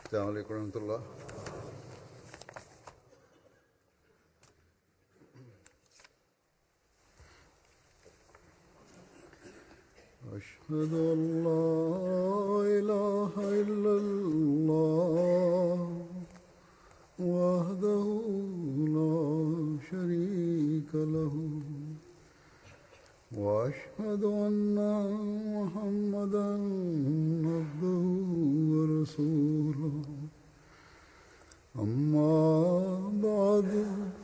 Assalamu alaikum warahmatullah. أشهد أن لا إله إلا الله وحده لا شريك له وأشهد أن محمدا عبده ورسوله أما بعد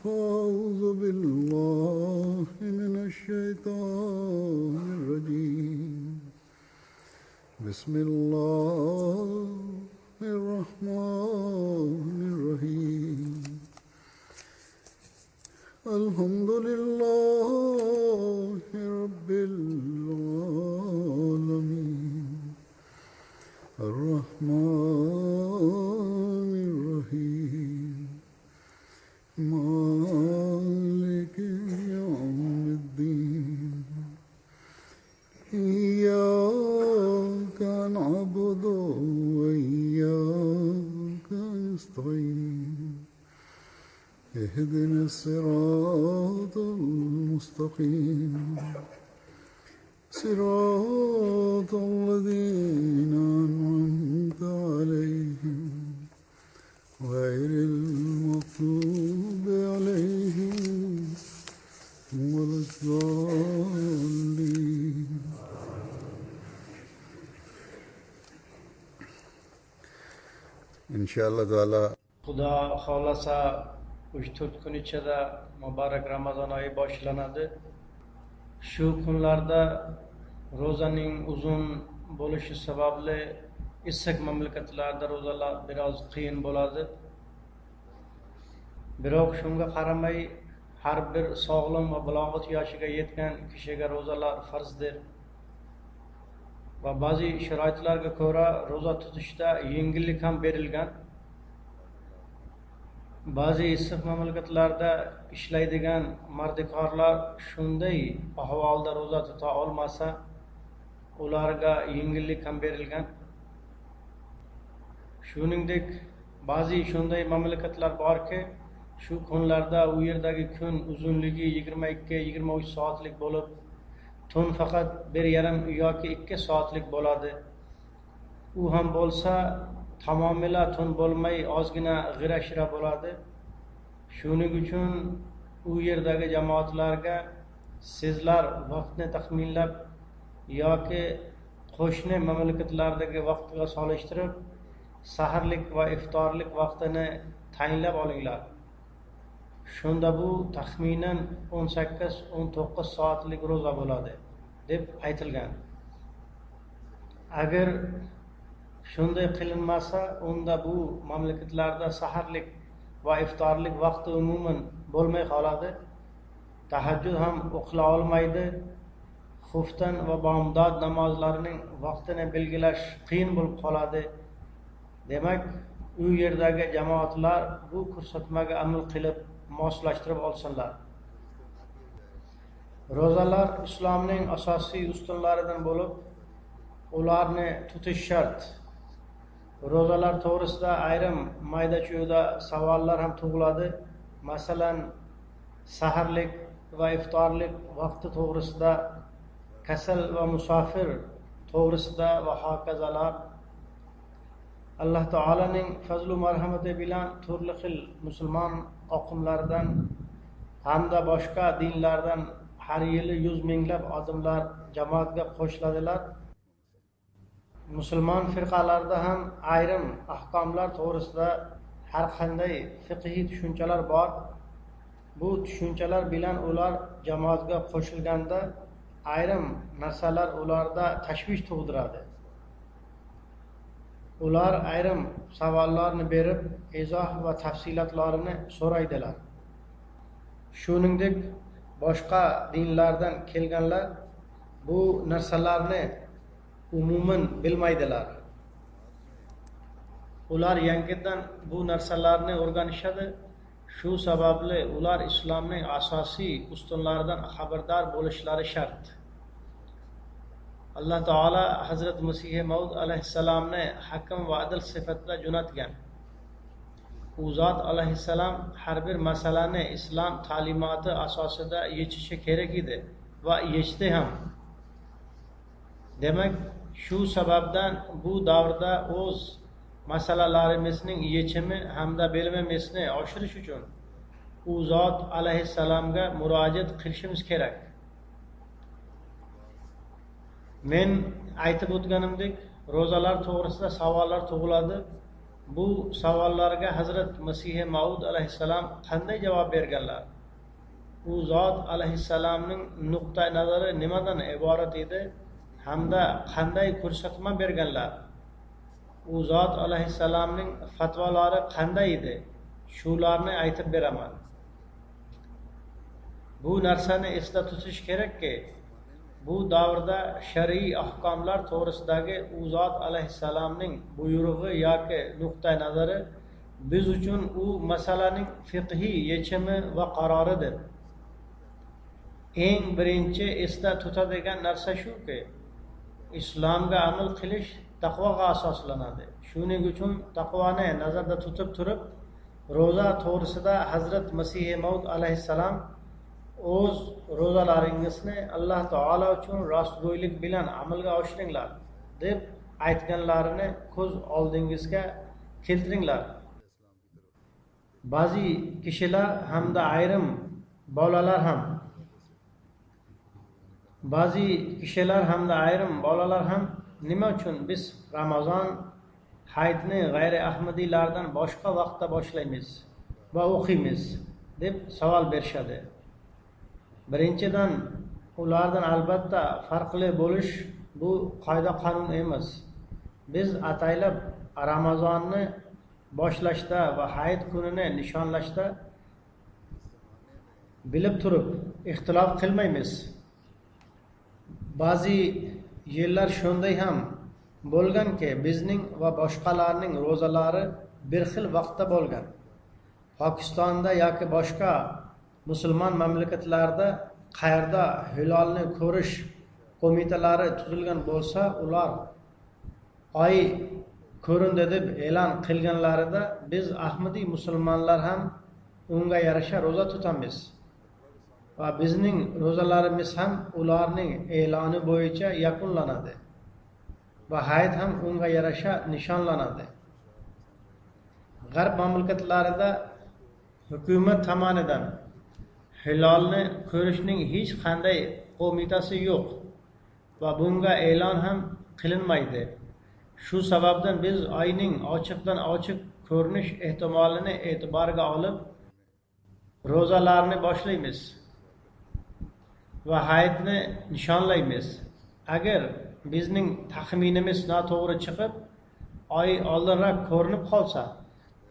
فأعوذ بالله من الشيطان الرجيم بسم الله الرحمن الرحيم الحمد لله رب العالمين الرحمن الرحيم مالك يوم الدين إياك نعبد وإياك نستعين اهدنا الصراط المستقيم صراط الذين أنعمت عليهم غير المغضوب عليهم ولا الضالين İnşallah Teala Xudo xohlasa 3-4 kun ichida muborak Ramazon oyi boshlanadi. Shu kunlarda ro'zaning uzun bo'lishi sababli issiq mamlakatlarda ro'zalar biroz qiyin bo'ladi. Biroq shunga qaramay har bir sog'lom va balog'at yoshiga yetgan kishiga ro'zalar farzdir. Va ba'zi sharoitlarga ko'ra ro'za tutishda yengillik ham berilgan. Ba'zi issiq mamlakatlarda ishlaydigan mardikorlar shunday ahvolda ro'za tuta olmasa, ularga yengillik ham berilgan. Shuningdek, ba'zi shunday mamlakatlar borki, shu kunlarda u yerdagi kun uzunligi 22-23 soatlik bo'lib, tun faqat 1,5 yoki 2 soatlik bo'ladi. U ham bo'lsa tamomila tun bo'lmay ozgina g'ira-shira bo'ladi. Shuning uchun u yerdagi jamoatlarga sizlar vaqtni taxminlab yoki qo'shni mamlakatlardagi vaqtga solishtirib saharlik va iftorlik vaqtini tayinlab olinglar. Shunda bu taxminan 18-19 soatlik ro'za bo'ladi deb aytilgan. Agar shunday qilinmasa, unda bu mamlakatlarda saharlik va iftorlik vaqti umuman bo'lmay qoladi. Tahajjud ham o'qila olmaydi. Xuftan va bomdod namozlarining vaqtini belgilash qiyin bo'lib qoladi. Demak, u yerdagi jamoatlar bu ko'rsatmaga amal qilib moslashtirib olsinlar. Ro'zalar islomning asosiy ustunlaridan bo'lib, ularni tutish shart. Ro'zalar to'g'risida ayrim mayda-chuyda savollar ham tug'iladi. Masalan, saharlik va iftorlik vaqti to'g'risida, kasal va musofir to'g'risida va hokazolar. Alloh taolaning fazl-u marhamati bilan turli xil musulmon oqimlardan hamda boshqa dinlardan har yili 100 minglab odamlar jamoatga qo'shiladilar. Musulmon firqalarda ham ayrim ahkomlar to'g'risida har qanday fiqhiy tushunchalar bor. Bu tushunchalar bilan ular jamoatga qo'shilganda ayrim narsalar ularda tashvish tug'diradi. Ular ayrim savollarni berib, izoh va tafsilotlarini so'raydilar. Shuningdek, boshqa dinlardan kelganlar bu narsalarni umuman bilmaydilar. Ular yangidan bu narsalarni o'rganishadi. Shu sababli ular islomning asosiy ustunlaridan xabardor bo'lishlari shart. alloh taolo hazrat Masih Maud alayhissalomni hakam va adil sifatida jo'natgan. U zot alayhissalom har bir masalani islom ta'limoti asosida yechishi kerak edi va yechdi ham. Demak, shu sababdan bu davrda o'z masalalarimizning yechimi hamda bilimimizni oshirish uchun u zot alayhissalomga murojaat qilishimiz kerak. Men aytib o'tganimdek, ro'zalar to'g'risida savollar tug'iladi. Bu savollarga Hazrat Masih Maud alayhissalom qanday javob berganlar? U zot alayhissalomning nuqtai nazari nimadan iborat edi hamda qanday ko'rsatma berganlar? U zot alayhissalomning fatvolari qanday edi? Shularni aytib beraman. Bu narsani esda tutish kerakki, bu davrda shar'iy ahkomlar to'g'risidagi u zot alayhissalomning buyrug'i yoki nuqtai nazari biz uchun u masalaning fiqhiy yechimi va qaroridir. Eng birinchi esda tutadigan narsa shuki, islomga amal qilish taqvoga asoslanadi. Shuning uchun taqvoni nazarda tutib turib, ro'za to'g'risida Hazrat Masih Maud alayhissalom o'z ro'zalaringizni Alloh taolo uchun rostgo'ylik bilan amalga oshiringlar deb aytganlarini ko'z oldingizga keltiringlar. Ba'zi kishilar hamda ayrim bolalar ham nima uchun biz Ramazon hayitni g'ayri ahmadiylardan boshqa vaqtda boshlaymiz va o'qiymiz deb savol berishadi. Birinchidan, ulardan albatta farqli bo'lish bu qoida qonun emas. Biz ataylab Ramazonni boshlashda va hayit kunini nishonlashda bilib turib ixtilof qilmaymiz. Ba'zi yillar shunday ham bo'lganki, bizning va boshqalarning ro'zalari bir xil vaqtda bo'lgan. Pokistonda yoki boshqa musulmon mamlakatlarda qayerda hilolni ko'rish qo'mitalari tuzilgan bo'lsa, ular oy ko'rindi deb e'lon qilganlarida biz Ahmadiy musulmonlar ham unga yarasha ro'za tutamiz. Va bizning ro'zalarimiz ham ularning e'loni bo'yicha yakunlanadi. Va hayit ham unga yarasha nishonlanadi. G'arb mamlakatlarida hukumat tomonidan hilolni ko'rishning hech qanday qo'mitasi yo'q va bunga e'lon ham qilinmaydi. Shu sababdan biz oyning ochiqdan ochiq ko'rinish ehtimolini e'tiborga olib ro'zalarni boshlaymiz va hayitni nishonlaymiz. Agar bizning taxminimiz noto'g'ri chiqib, oy oldinroq ko'rinib qolsa,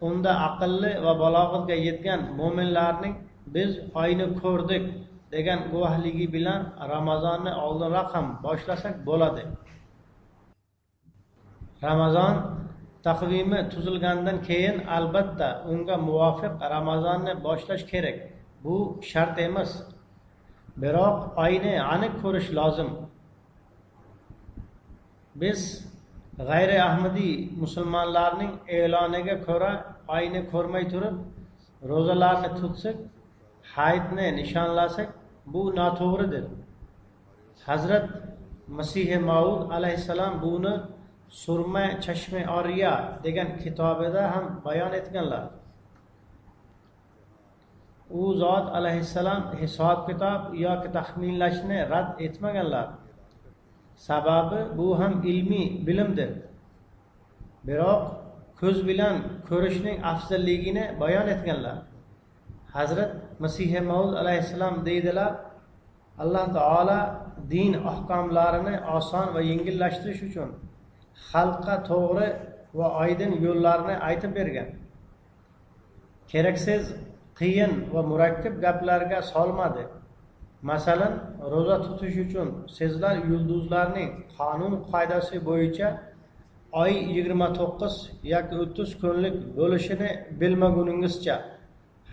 unda aqlli va balog'atga yetgan mo'minlarning biz oyni ko'rdik degan guvohligi bilan Ramazonni oldinroq ham boshlasak bo'ladi. Ramazon taqvimi tuzilgandan keyin albatta unga muvofiq Ramazonni boshlash kerak. Bu shart emas. Biroq oyni aniq ko'rish lozim. Biz g'ayri ahmadiy musulmonlarning e'loniga ko'ra oyni ko'rmay turib ro'zalarni tutsak, hayitni nishonlasak, bu noto'g'ridir. Hazrat Masih Maud alayhissalom buni Surma Chashma Oriya degan kitobida ham bayon etganlar. U zot alayhissalom hisob kitob yoki taxminlashni rad etmaganlar. Sababi bu ham ilmiy bilimdir. Biroq ko'z bilan ko'rishning afzalligini bayon etganlar. Hazrat Masih Maud alayhissalom deydilar, Alloh taolo din ahkomlarini oson va yengillashtirish uchun xalqqa to'g'ri va oydin yo'llarni aytib bergan. Keraksiz, qiyin va murakkab gaplarga solmadi. Masalan, ro'za tutish uchun sizlar yulduzlarning qonun qoidasi bo'yicha oy 29 yoki 30 kunlik bo'lishini bilmaguningizcha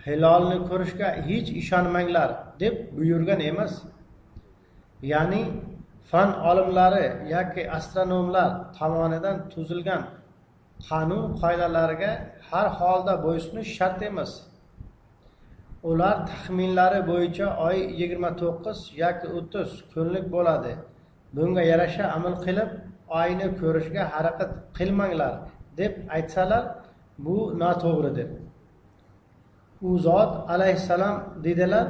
hilolni ko'rishga hech ishonmanglar deb buyurgan emas. Ya'ni fan olimlari yoki astronomlar tomonidan tuzilgan qonun qoidalariga har holda bo'ysunish shart emas. Ular taxminlari bo'yicha oy 29 yoki 30 kunlik bo'ladi. Bunga yarasha amal qilib, oyni ko'rishga harakat qilmanglar deb aytsalar, bu noto'g'ridir. U zot alayhissalom dedilar,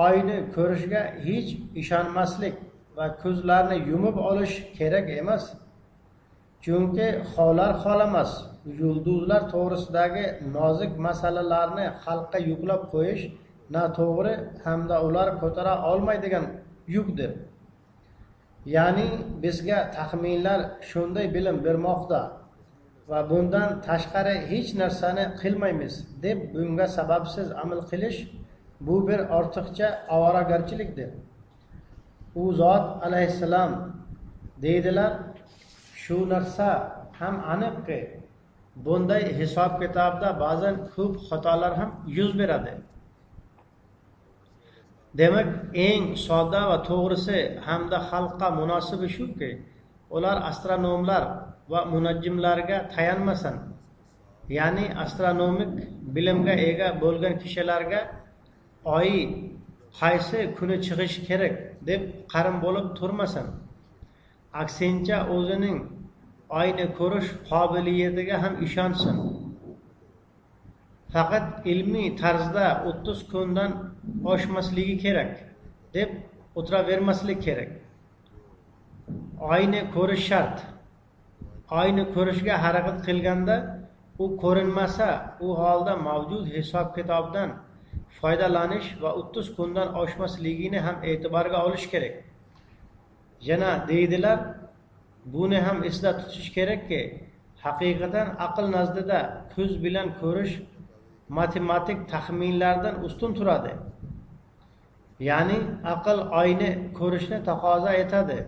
oyni ko'rishga hech ishonmaslik va ko'zlarni yumib olish kerak emas. Chunki xolar xolamas yulduzlar to'g'risidagi nozik masalalarni xalqqa yuklab qo'yish noto'g'ri hamda ular ko'tara olmaydigan yukdir. Ya'ni bizga taxminlar shunday bilim bermoqda va bundan tashqari hech narsani qilmaymiz deb bunga sababsiz amal qilish bu bir ortiqcha ovoragarchilikdir. U zot alayhissalom deydilar, shu narsa ham aniqki, bunday hisob kitobda ba'zan ko'p xatolar ham yuz beradi. Demak, eng sodda va to'g'risi hamda xalqqa munosibi shuki, ular astronomlar va munajjimlarga tayanmasin. Ya'ni astronomik bilimga ega bo'lgan kishilarga oy qaysi kuni chiqishi kerak deb qarim bo'lib turmasin. Aksincha o'zining oyni ko'rish qobiliyatiga ham ishonsin. Faqat ilmiy tarzda 30 kundan oshmasligi kerak deb o'tiravermaslik kerak. Oyni ko'rish shart. Oyni ko'rishga harakat qilganda u ko'rinmasa, u holda mavjud hisob kitobdan foydalanish va 30 kundan oshmasligini ham e'tiborga olish kerak. Yana deydilar, buni ham esda tutish kerakki, haqiqatan aql nazdida ko'z bilan ko'rish matematik taxminlardan ustun turadi. Ya'ni aql oyni ko'rishni taqozo etadi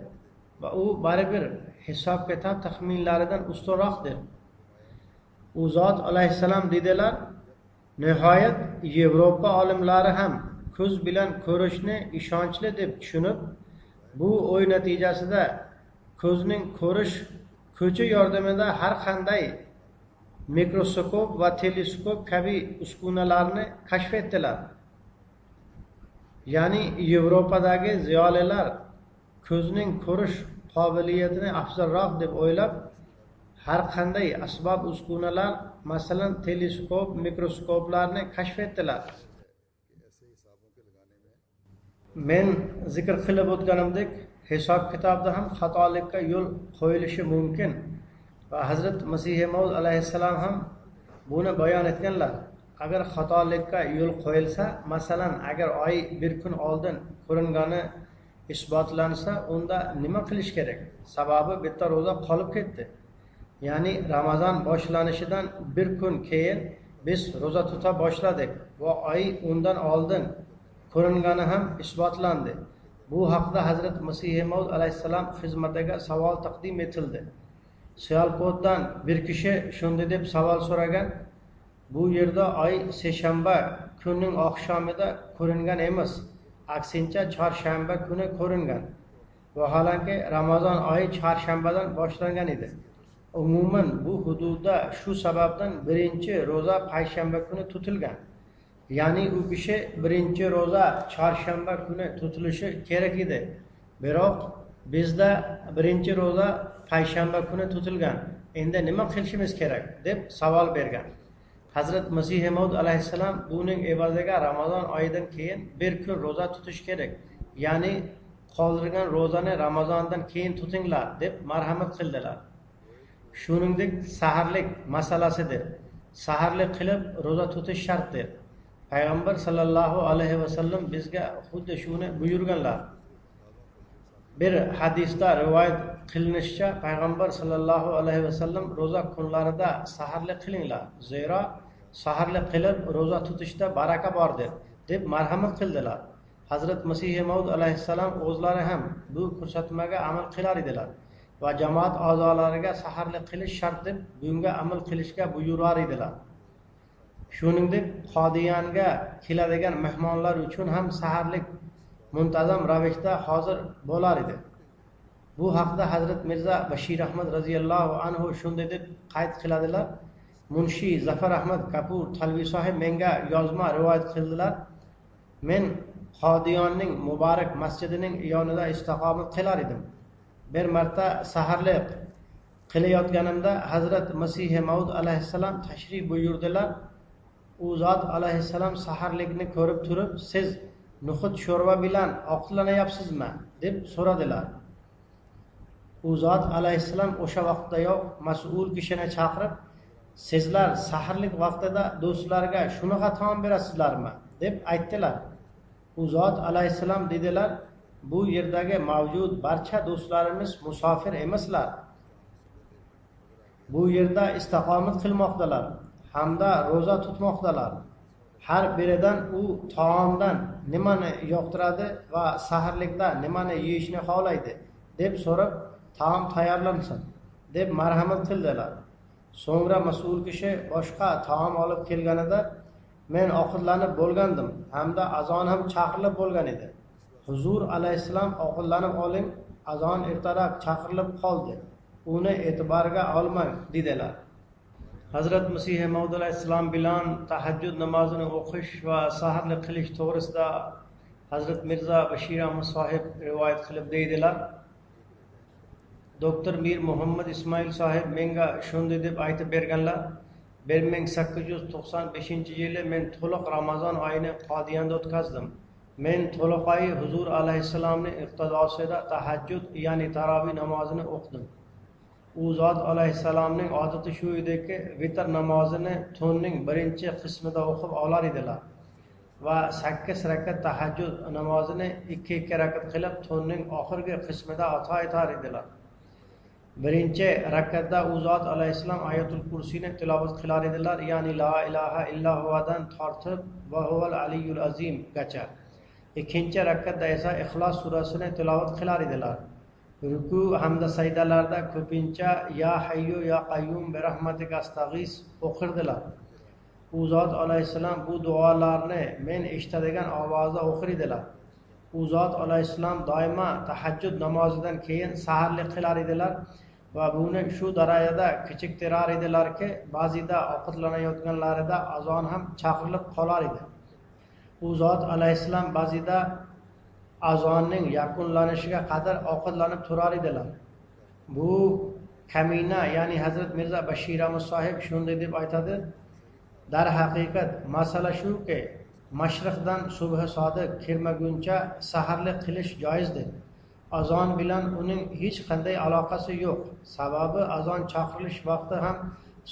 va u baribir hisob kitob taxminlaridan ustunroqdir. U zot alayhissalom dedilar, nihoyat Yevropa olimlari ham ko'z bilan ko'rishni ishonchli deb tushunib, bu o'y natijasida ko'zning ko'rish kuchi yordamida har qanday mikroskop va teleskop kabi uskunalarni kashf etdilar. Ya'ni Yevropadagi ziyolilar ko'zning ko'rish qobiliyatini afzalroq deb o'ylab, har qanday asbob uskunalar, masalan teleskop, mikroskoplarni kashf etdilar. Men zikr qilib o'tganimdek, hisob kitobda ham xatolikka yo'l qo'yilishi mumkin va Hazrat Masih Maud alayhissalom ham buni bayon etganlar. Agar xatolikka yo'l qo'yilsa, masalan, agar oy bir kun oldin ko'ringani isbotlansa, unda nima qilish kerak? Sababi bitta ro'za qolib ketdi. Ya'ni Ramazon boshlanishidan bir kun keyin biz ro'za tuta boshladik va oy undan oldin ko'ringani ham isbotlandi. Bu haqda Hazrat Masih Maud alayhissalom xizmatiga savol taqdim etildi. Siyalkotdan bir kishi shunday deb savol so'ragan, bu yerda oy seshanba kunning oqshomida ko'ringan emas, aksincha chorshanba kuni ko'ringan. Vaholanki Ramazon oyi chorshanbadan boshlangan edi. Umuman bu hududda shu sababdan birinchi ro'za payshanba kuni tutilgan. Ya'ni u kishi birinchi ro'za chorshanba kuni tutilishi kerak edi. Biroq bizda birinchi ro'za payshanba kuni tutilgan. Endi nima qilishimiz kerak deb savol bergan. Hazrat Masih Maud alayhissalom buning evaziga Ramazon oyidan keyin bir kun ro'za tutish kerak. Ya'ni qoldirgan ro'zani Ramazondan keyin tutinglar deb marhamat qildilar. Shuningdek, saharlik masalasidir. Saharlik qilib ro'za tutish shartdir. Payg'ambar sallallohu alayhi vasallam bizga xuddi shuni buyurganlar. Bir hadisda rivoyat qilinishicha, Payg'ambar sallallohu alayhi vasallam ro'za kunlarida saharlik qilinglar, zero saharlik qilib ro'za tutishda baraka bordir deb marhamat qildilar. Hazrat Masih Maud alayhissalom o'zlari ham bu ko'rsatmaga amal qilar edilar va jamoat a'zolariga saharlik qilish shart deb bunga amal qilishga buyurar edilar. Shuningdek, Qodiyanga keladigan mehmonlar uchun ham saharlik muntazam ravishda hozir bo'lar edi. Bu haqda Hazrat Mirza Bashir Ahmad radhiyallohu anhu shunday deb qayd qiladilar: Munshi Zafar Ahmad Kapur Talvi sohib menga yozma rivoyat qildilar. Men Qodiyonning muborak masjidining yonida istiqomat qilar edim. Bir marta saharlik qilayotganimda Hazrat Masih Maud alayhissalom tashrif buyurdilar. U zot alayhissalom saharlikni ko'rib turib, siz nuhut sho'rva bilan ovqatlanyapsizmi deb so'radilar. U zot alayhissalom o'sha vaqtdayoq mas'ul kishini chaqirib, sizlar saharlik vaqtida do'stlarga shunaqa taom berasizlarmi deb aytdilar. U zot alayhissalom dedilar: bu yerdagi mavjud barcha do'stlarimiz musofir emaslar. Bu yerda istiqomat qilmoqdalar hamda ro'za tutmoqdalar. Har biridan u taomdan nimani yoqtiradi va saharlikda nimani yeyishni xohlaydi deb so'rab, taom tayyorlansin deb marhamat qildilar. So'ngra mas'ul kishi boshqa taom olib kelganida men ovqatlanib bo'lgandim hamda azon ham chaqirilib bo'lgan edi. Huzur alayhissalom ovqatlanib oling, azon ertaroq chaqirilib qoldi. Uni e'tiborga olmang dedilar. Hazrat Masih Maud alayhissalom bilan tahajjud namozini o'qish va saharlik qilish to'g'risida Hazrat Mirza Bashir Ahmad sohib rivoyat qilib deydilar: Doktor Mir Muhammad Ismoil sohib menga shunday deb aytib berganlar: 1895-yili men to'liq Ramazon oyini Qodiyonda o'tkazdim. Men to'liq oy Huzur alayhissalomning iqtidosida tahajjud, ya'ni tarovih namozini o'qidim. U zot alayhissalomning odati shu ediki, vitr namozini tunning birinchi qismida o'qib olar edilar va 8 rakat tahajjud namozini 2-2 rakat qilib tunning oxirgi qismida ato etar edilar. Birinchi rakatda u zot alayhissalom Ayatul Kursini tilovat qilar edilar, ya'ni la ilaha illa huvadan tortib va huval aliyyul azim gacha. Ikkinchi rakatda esa Ixlos surasini tilovat qilar edilar. Ruku hamda sajdalarda ko'pincha ya hayyu ya qayyum bi rahmatika astag'is o'qirdilar. U zot alayhissalom bu duolarni men eshitadigan ovozda o'qir edilar. U zot alayhissalom doimo tahajjud namozidan keyin saharlik qilar edilar va buni shu darajada kechiktirar edilarki, ba'zida ovqatlanayotganlarida azon ham chaqirilib qolar edi. U zot alayhissalom ba'zida azonning yakunlanishiga qadar ovqatlanib turar edilar. Bu kamina, ya'ni Hazrat Mirza Bashir Ahmad sohib shunday deb aytadi: dar haqiqat masala shuki, mashriqdan subhi sodiq kirmaguncha saharlik qilish joizdir. Azon bilan uning hech qanday aloqasi yo'q. Sababi azon chaqirilish vaqti ham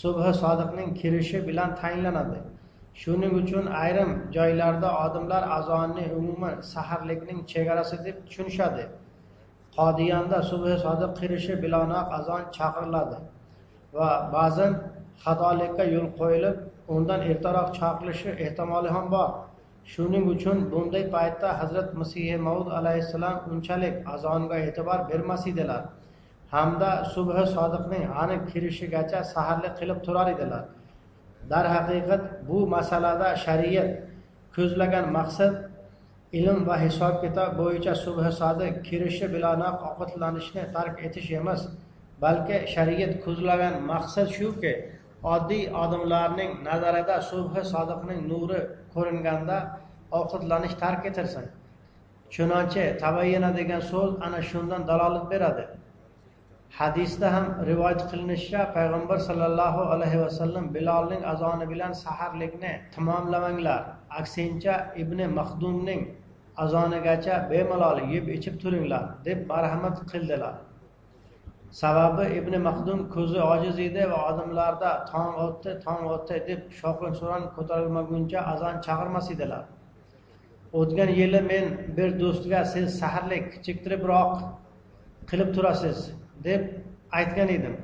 subhi sodiqning kirishi bilan tayinlanadi. Shuning uchun ayrim joylarda odamlar azonni umuman saharlikning chegarasi deb tushunishadi. Qodiyonda subhi sodiq kirishi bilanoq azon chaqiriladi va ba'zan xatolikka yo'l qo'yilib, undan ertaroq chaqirilishi ehtimoli ham bor. Shuning uchun bunday paytda Hazrat Masih Maud alayhissalom unchalik azonga e'tibor bermas edilar hamda subhi sodiqning aniq kirishigacha saharlik qilib turar edilar. Dar haqiqat bu masalada shariat ko'zlagan maqsad ilm va hisob kitob bo'yicha subhi sodiq kirishi bilanoq ovqatlanishni tark etish emas, balki shariat ko'zlagan maqsad shuki, oddiy odamlarning nazarida subhi sodiqning nuri ko'ringanda ovqatlanish tark etilsin. Chunonchi tabayyana degan so'z ana shundan dalolat beradi. Hadisda ham rivoyat qilinishicha, payg'ambar sallallohu alayhi vasallam Bilolning azoni bilan saharlikni tamomlamanglar, aksincha Ibn Maxdumning azonigacha bemalol yeb ichib turinglar deb marhamat qildilar. Sababi Ibn Maxdum ko'zi ojiz edi va odamlarda tong otdi deb shovqin-suron ko'tarilmaguncha azon chaqirmas edilar. O'tgan yili men bir do'stga siz saharlik kechiktiribroq qilib turasiz deb aytgan edim.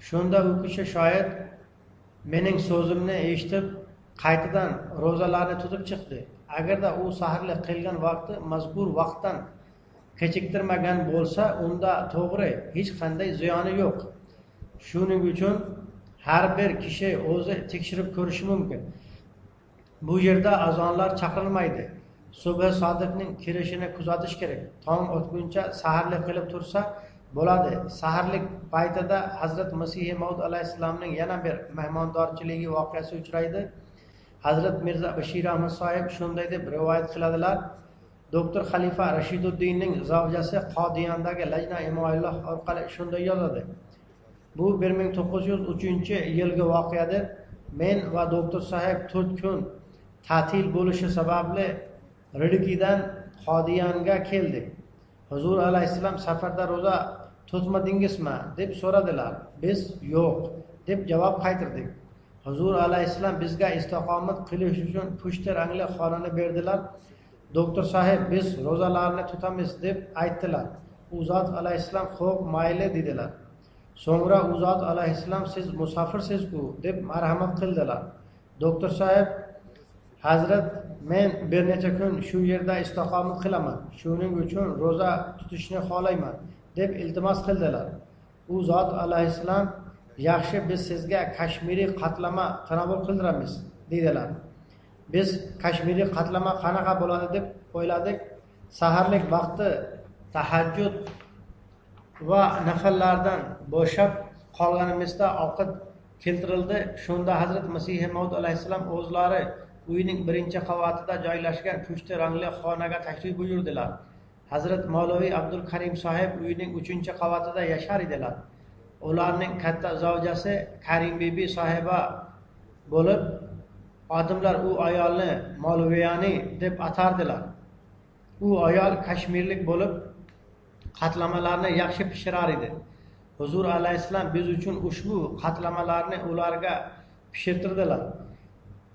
Shunda u kishi shoyat mening so'zimni eshitib qaytadan ro'zalarni tutib chiqdi. Agarda u saharlik qilgan vaqti mazkur vaqtdan kechiktirmagan bo'lsa, unda to'g'ri hech qanday ziyoni yo'q. Shuning uchun har bir kishi o'zi tekshirib ko'rishi mumkin. Bu yerda azonlar chaqirilmaydi. Subhi sodiqning kirishini kuzatish kerak. Tong otguncha saharlik qilib tursa, bo'ladi. Saharlik paytida Hazrat Masih Maud alayhissalomning yana bir mehmondorchiligi voqeasi uchraydi. Hazrat Mirza Bashir Ahmad sohib shunday deb rivoyat qiladilar: doktor Xalifa Rashiduddinning zavjasi Qodiyondagi Lajna Imoilloh orqali shunday yozadi: bu 1903-yilgi voqeadir. Men va doktor sohib 4 kun ta'til bo'lishi sababli Ridikidan Qodiyonga keldik. Huzur alayhissalom safarda ro'za tutmadingizmi deb so'radilar. Biz yo'q deb javob qaytardik. Huzur alayhissalom bizga istiqomat qilish uchun pushti rangli xonani berdilar. Doktor sohib biz ro'zalarni tutamiz deb aytdilar. U zot alayhissalom xo'p mayli dedilar. So'ngra u zot alayhissalom siz musofirsiz-ku deb marhamat qildilar. Doktor sohib Hazrat men bir necha kun shu yerda istiqomat qilaman. Shuning uchun ro'za tutishni xohlayman deb iltimos qildilar. U zot alayhissalom yaxshi biz sizga kashmiriy qatlama tanovul qildiramiz dedilar. Biz kashmiriy qatlama qanaqa bo'ladi deb o'yladik. Saharlik vaqti tahajjud va nafillardan bo'shab qolganimizda ovqat keltirildi. Shunda Hazrat Masih Maud alayhissalom o'zlari uyning birinchi qavatida joylashgan pushti rangli xonaga tashrif buyurdilar. Hazrat Mavloviy Abdul Karim sohib uyning 3-qavatida yashar edilar. Ularning katta zavjasi Karim bibi sohiba bo'lib, odamlar u ayolni Mavloviyani deb atardilar. U ayol kashmirlik bo'lib, qatlamalarni yaxshi pishirar edi. Huzur alayhissalom biz uchun ushbu qatlamalarni ularga pishirtirdilar.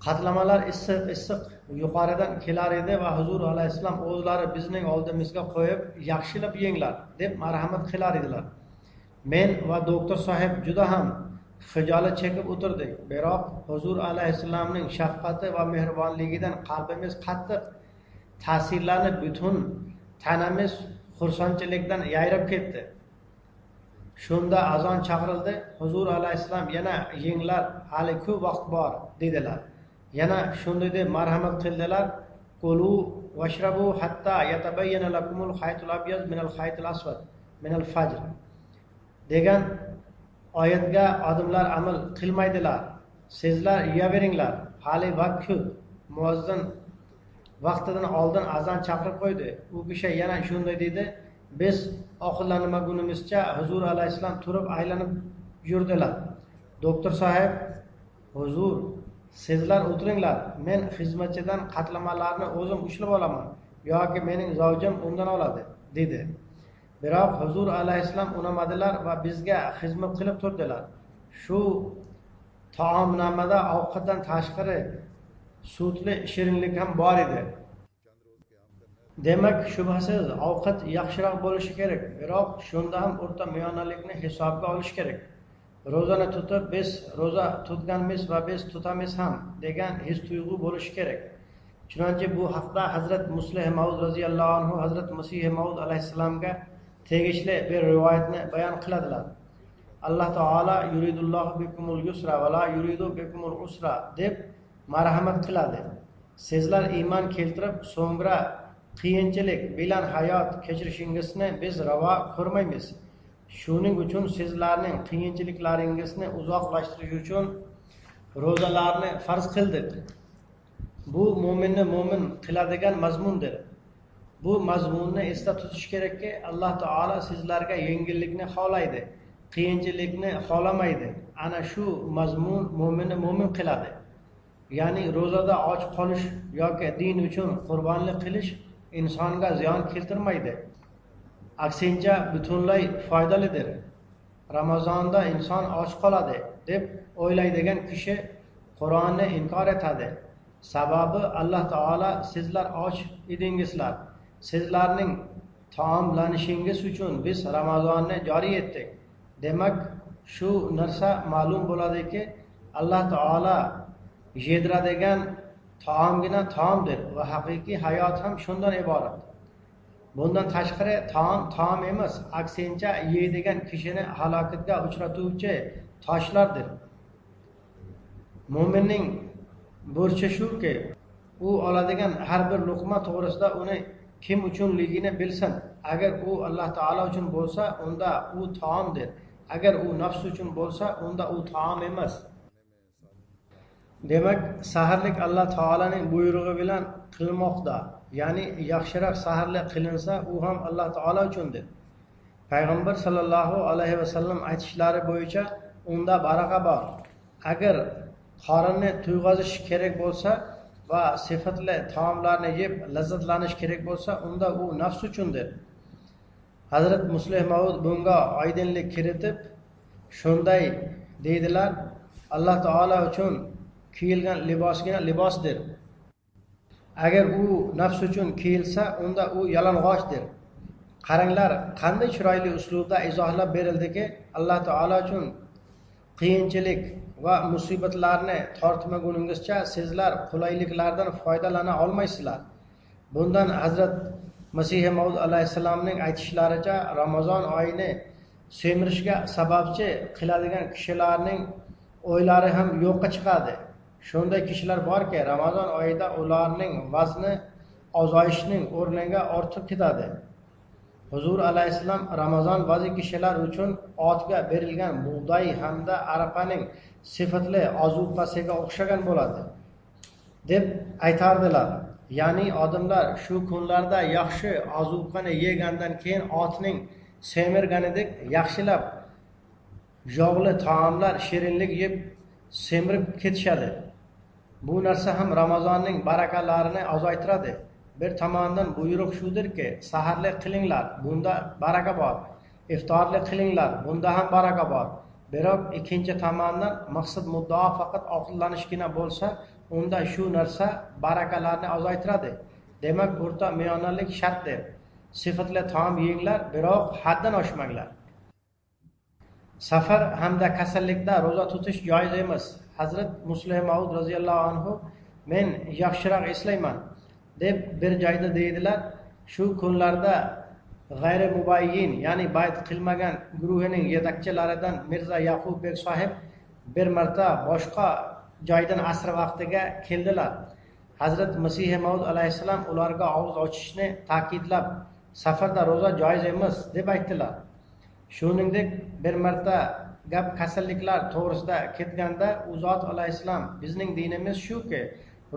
Qatlamalar issiq yuqoridan kelar edi va Huzur alayhissalom o'zlari bizning oldimizga qo'yib, yaxshilab yenglar deb marhamat qilar edilar. Men va doktor sohib juda ham xijolat chekib o'tirdik. Biroq Huzur alayhissalomning shafqati va mehribonligidan qalbimiz qattiq ta'sirlanib, butun tanamiz xursandchilikdan yayrab ketdi. Shunda azon chaqirildi. Huzur alayhissalom yana yenglar, hali ko'p vaqt bor dedilar. Yana shunday deb marhamat qildilar: qulu vashrabu hatta yatabayyana lakumul khaytul abyad minal khaytil aswad minal fajr degan oyatga odamlar amal qilmaydilar. Sizlar yeyaveringlar, hali vaqt ko'p. Muazzin vaqtidan oldin azon chaqirib qo'ydi. U kishi yana shunday dedi: biz oqillanmagunimizcha Huzur alayhissalom turib aylanib yurdilar. Doktor sohib: huzur, sizlar o'tiringlar, men xizmatchidan qatlamalarni o'zim ushlab olaman yoki mening zavjim undan oladi dedi. Biroq Huzur alayhissalom unamadilar va bizga xizmat qilib turdilar. Shu taomnomada ovqatdan tashqari sutli shirinlik ham bor edi. Demak, shubhasiz ovqat yaxshiroq bo'lishi kerak, biroq shunda ham o'rta me'yonalikni hisobga olish kerak. Ro'zani tutib, biz ro'za tutganmiz va biz tutamiz ham degan his-tuyg'u bo'lishi kerak. Chunonchi bu haqda Hazrat Muslih Maud roziyallohu anhu Hazrat Masih Maud alayhissalomga tegishli bir rivoyatni bayon qiladilar. Alloh taolo yuridullohu bikumul yusra va la yuridu bikumul usra deb marhamat qiladi. Sizlar iymon keltirib, so'ngra qiyinchilik bilan hayot kechirishingizni biz ravo ko'rmaymiz. Shuning uchun sizlarning qiyinchiliklaringizni uzoqlashtirish uchun ro'zalarni farz qildik. Bu mo'minni mo'min qiladigan mazmundir. Bu mazmunni esda tutish kerakki, Alloh taolo sizlarga yengillikni xohlaydi, qiyinchilikni xohlamaydi. Ana shu mazmun mo'minni mo'min qiladi. Ya'ni ro'zada och qolish yoki din uchun qurbonlik qilish insonga ziyon keltirmaydi. Aksincha butunlay foydalidir. Ramazonda inson och qoladi deb o'ylaydigan kishi Qur'onni inkor etadi. Sababi Alloh taolo sizlar och edingizlar, sizlarning taomlanishingiz uchun biz Ramazonni joriy etdik. Demak, shu narsa ma'lum bo'ladiki, Alloh taolo yediradigan taomgina taomdir va haqiqiy hayot ham shundan iborat. Bundan tashqari taom emas, aksincha yeydigan kishini halokatga uchratuvchi toshlardir. Mo'minning burchi shuki, u oladigan har bir luqma to'g'risida uni kim uchunligini bilsin. Agar u Alloh taolo uchun bo'lsa, unda u taomdir. Agar u nafs uchun bo'lsa, unda u taom emas. Demak, saharlik Alloh taolaning buyrug'i bilan qilinmoqda. Ya'ni yaxshiroq saharlik qilinsa, u ham Alloh taolo uchundir. Payg'ambar sallallohu alayhi vasallam aytishlari bo'yicha unda baraka bor. Agar qorinni to'yg'azish kerak bo'lsa va sifatli taomlarni yeb lazzatlanish kerak bo'lsa, unda u nafs uchundir. Hazrat Muslih Maud bunga oydinlik kiritib, shunday deydilar: Alloh taolo uchun kiyilgan libosgina libosdir. Agar u nafs uchun kiyilsa, unda u yalang'ochdir. Qaranglar, qanday chiroyli uslubda izohlab berildiki, Alloh taolo uchun qiyinchilik va musibatlarni tortmaguningizcha sizlar qulayliklardan foydalana olmaysizlar. Bundan Hazrat Masih Maud alayhissalomning aytishlaricha, Ramazon oyini semirishga sababchi qiladigan kishilarning o'ylari ham yo'qqa chiqadi. Shunday kishilar borki, Ramazon oyida ularning vazni ozayishning o'rniga ortib ketadi. Huzur alayhissalom Ramazon vazi kishilar uchun otga berilgan bug'doy hamda arapaning sifatli ozuqasiga o'xshagan bo'ladi deb aytardilar. Ya'ni odamlar shu kunlarda yaxshi ozuqani yegandan keyin otning semirganidek yaxshilab yog'li taomlar, shirinlik yeb semirib ketishadi. Bu narsa ham Ramazonning barakalarini ozaytiradi. Bir tomondan buyruq shudirki, saharlik qilinglar, bunda baraka bor. Iftorlik qilinglar, bunda ham baraka bor. Biroq ikkinchi tomondan maqsad muddao faqat ovqatlanishgina bo'lsa, unda shu narsa barakalarni ozaytiradi. Demak, o'rta me'yorlik shartdir. Sifatli taom yenglar, biroq haddan oshmanglar. Safar hamda kasallikda ro'za tutish joiz emas. Hazrat Muslih Maud roziyallohu anhu men yaxshiroq eslayman deb bir joyda deydilar. Shu kunlarda g'ayri mubayyin, ya'ni bayt qilmagan guruhining yetakchilaridan Mirza Yaqub bek sohib bir marta boshqa joydan asr vaqtiga keldilar. Hazrat Masih Maud alayhissalom ularga og'iz ochishni ta'kidlab, safarda ro'za joiz emas deb aytdilar. Shuningdek, bir marta gap kasalliklar to'g'risida ketganda u zot alayhissalom bizning dinimiz shuki,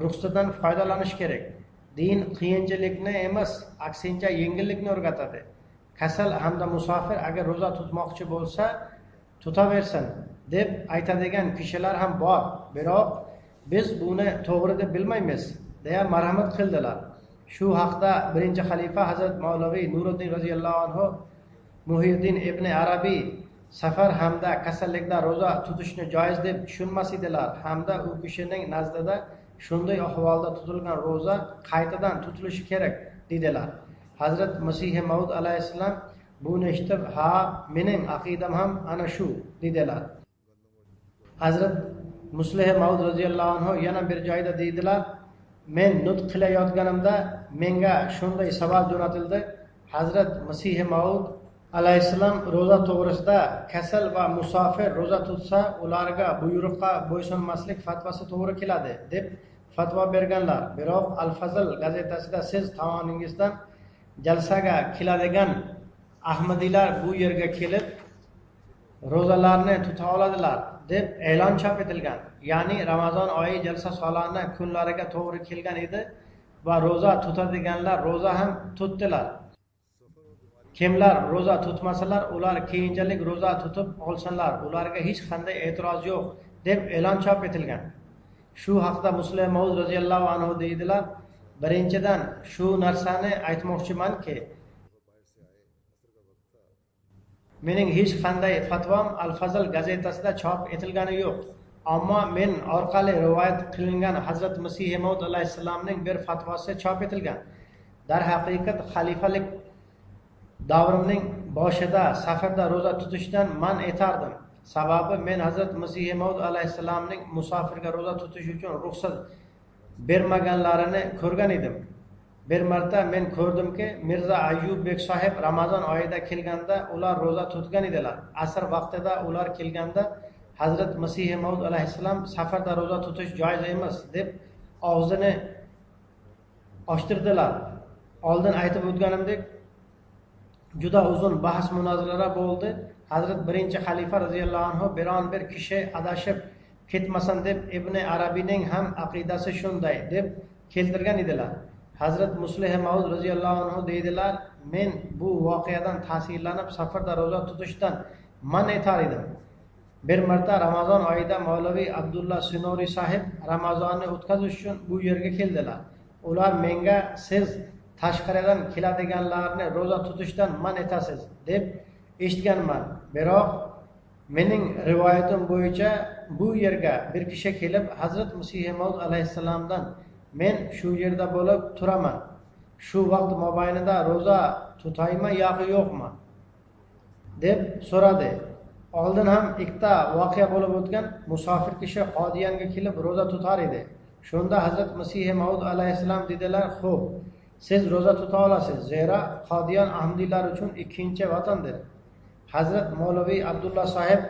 ruxsatdan foydalanish kerak. Din qiyinchilikni emas, aksincha yengillikni o'rgatadi. Kasal hamda musofir agar ro'za tutmoqchi bo'lsa, tutaversin deb aytadigan kishilar ham bor. Biroq biz buni to'g'ri deb bilmaymiz deya marhamat qildilar. Shu haqda birinchi xalifa Hazrat Mavlaviy Nuruddin roziyallohu anhu Muhyiddin ibn Arabiy safar hamda kasallikda ro'za tutishni joiz deb tushunmas edilar, hamda u kishining nazdida shunday ahvolda tutilgan ro'za qaytadan tutilishi kerak dedilar. Hazrat Masih Maud alayhissalom buni eshitib, ha, mening aqidam ham ana shu dedilar. Hazrat Muslih Maud roziyallohu anhu yana bir joyda deydilar: men nutq qilayotganimda menga shunday savol jo'natildi. Hazrat Masih Maud alayhissalom ro'za to'g'risida kasal va musofir ro'za tutsa, ularga buyruqqa bo'ysunmaslik fatvosi to'g'ri keladi deb fatvo berganlar. Biroq Al-Fazl gazetasida siz tomoningizdan jalsaga keladigan ahmadiylar bu yerga kelib ro'zalarni tuta oladilar deb e'lon chop etilgan. Ya'ni Ramazon oyi jalsa solona kunlariga to'g'ri kelgan edi va ro'za tutadiganlar ro'za ham tutdilar. Kimlar ro'za tutmasalar, ular keyinchalik ro'za tutib olsinlar, ularga hech qanday e'tiroz yo'q deb e'lon chop etilgan. Shu haqda Muslih Maud roziyallohu anhu deydilar: birinchidan shu narsani aytmoqchimanki, mening hech qanday fatvom Al-Fazl gazetasida chop etilgani yo'q. Ammo men orqali rivoyat qilingan Hazrat Masih Maud alayhissalomning bir fatvosi chop etilgan. Darhaqiqat xalifalik davrimning boshida safarda ro'za tutishdan man etardim. Sababi men Hazrat Masih Maud alayhissalomning musofirga ro'za tutish uchun ruxsat bermaganlarini ko'rgan edim. Bir marta men ko'rdimki, Mirza Ayyub bek sohib Ramazon oyida kelganda ular ro'za tutgan edilar. Asr vaqtida ular kelganda Hazrat Masih Maud alayhissalom safarda ro'za tutish joiz emas deb og'zini ochtirdilar. Oldin aytib o'tganimdek, juda uzun bahs munozaralar bo'ldi. Hazrat birinchi xalifa roziyallohu anhu biron bir kishi adashib ketmasin deb Ibn Arabiyning ham aqidasi shunday deb keltirgan edilar. Hazrat Muslih Maud roziyallohu anhu deydilar, men bu voqeadan ta'sirlanib safarda ro'za tutishdan man etar edim. Bir marta Ramazon oyida Mavlaviy Abdulla Sinori sahib Ramazonni o'tkazish uchun bu yerga keldilar. Ular menga siz tashqaridan keladiganlarni ro'za tutishdan man etasiz deb eshitganman. Biroq mening rivoyatim bo'yicha bu yerga bir kishi kelib Hazrat Masih Maud alayhissalomdan men shu yerda bo'lib turaman. Shu vaqt mobaynida ro'za tutaymi yoki yo'qmi deb so'radi. Oldin ham ikkita voqea bo'lib o'tgan. Musofir kishi Qodiyanga kelib ro'za tutar edi. Shunda Hazrat Masih Maud alayhissalom dedilar, "Xo'p, siz ro'za tuta olasiz, zero Qodiyon ahmdiylar uchun ikkinchi vatandir." Hazrat Mavlaviy Abdulla sahib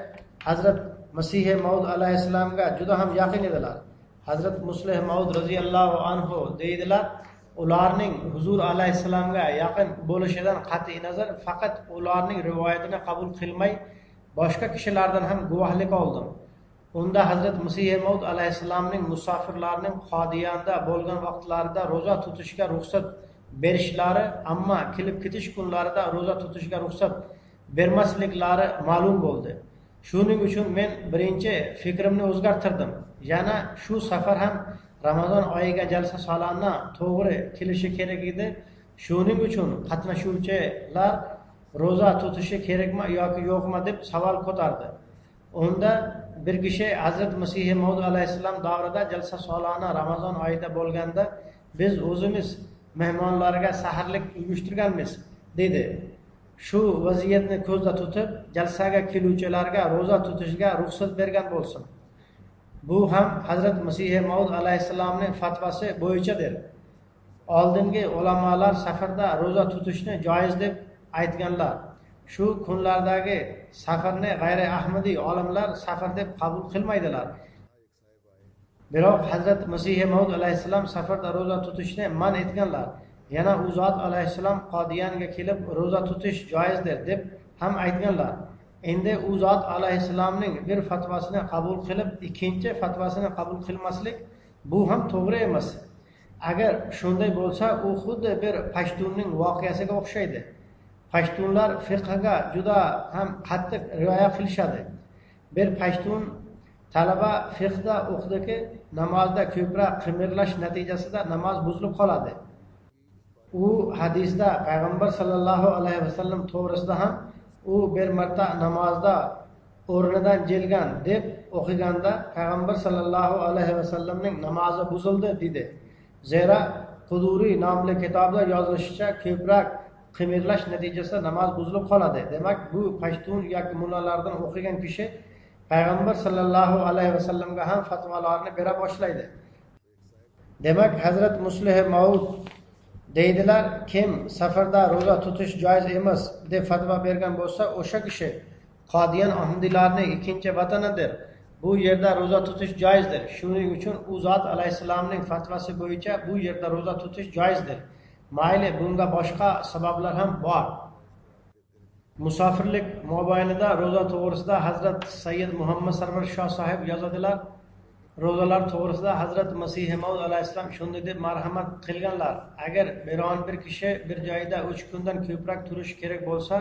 Hazrat Masih Maud alayhissalomga juda ham yaqin edilar. Hazrat Muslih Maud roziyallohu anhu deydilar, ularning Huzur alayhissalomga yaqin bo'lishidan qat'iy nazar faqat ularning rivoyatini qabul qilmay boshqa kishilardan ham guvohlik oldim. Unda Hazrat Masih Maud alayhissalomning musofirlarning Qodiyonda bo'lgan vaqtlarida ro'za tutishga ruxsat berishlari, ammo kelib ketish kunlarida ro'za tutishga ruxsat bermasliklari ma'lum bo'ldi. Shuning uchun men birinchi fikrimni o'zgartirdim. Yana shu safar ham Ramazon oyiga jalsa solana to'g'ri kelishi kerak edi. Shuning uchun qatnashuvchilar ro'za tutishi kerakmi yoki yo'qmi deb savol ko'tardi. Unda bir kishi Hazrat Masih Maud alayhissalom davrida jalsa solana Ramazon oyida bo'lganda biz o'zimiz mehmonlarga saharlik uyushtirganmiz dedi. Shu vaziyatni ko'zda tutib, jalsaga keluvchilarga ro'za tutishga ruxsat bergan bo'lsin. Bu ham Hazrat Masih Maud alayhissalomning fatvosi bo'yichadir. Oldingi ulamolar safarda ro'za tutishni joiz deb aytganlar. Shu kunlardagi safarni g'ayri ahmadiy olimlar safar deb qabul qilmaydilar. Biroq Hazrat Masih Maud alayhissalom safarda ro'za tutishni man etganlar. Yana u zot alayhissalom Qodiyanga kelib ro'za tutish joizdir deb ham aytganlar. Endi u zot alayhissalomning bir fatvosini qabul qilib, ikkinchi fatvosini qabul qilmaslik bu ham to'g'ri emas. Agar shunday bo'lsa, u xuddi bir Pashtunning voqeasiga o'xshaydi. Pashtunlar fiqhga juda ham qattiq rioya qilishadi. Bir Pashtun talaba fiqhda o'qidiki, namozda ko'proq qimirlash natijasida namoz buzilib qoladi. U hadisda Payg'ambar sallallohu alayhi vasallam to'g'risida ham u bir marta namozda o'rnidan jilgan deb o'qiganda Payg'ambar sallallohu alayhi vasallamning namozi buzildi dedi. Zero Quduriy nomli kitobda yozilishicha ko'proq qimirlash natijasida namoz buzilib qoladi. Demak, bu Pashtun yoki mullalardan o'qigan kishi Payg'ambar sallallohu alayhi vasallamga ham fatvolarni bera boshlaydi. Demak, Hazrat Muslih Maud deydilar, kim safarda ro'za tutish joiz emas deb fatvo bergan bo'lsa, o'sha kishi Qodiyon ahmdiylarning ikkinchi vatanidir. Bu yerda ro'za tutish joizdir. Shuning uchun u zot alayhissalomning fatvosi bo'yicha bu yerda ro'za tutish joizdir. Mayli, bunga boshqa sabablar ham bor. Musofirlik mobaynida ro'za to'g'risida Hazrat Sayyid Muhammad Sarvar Shoh sahib yozadilar. Ro'zalar to'g'risida Hazrat Masih Maud alayhissalom shunday deb marhamat qilganlar. Agar biron bir kishi bir joyda 3 kundan ko'proq turish kerak bo'lsa,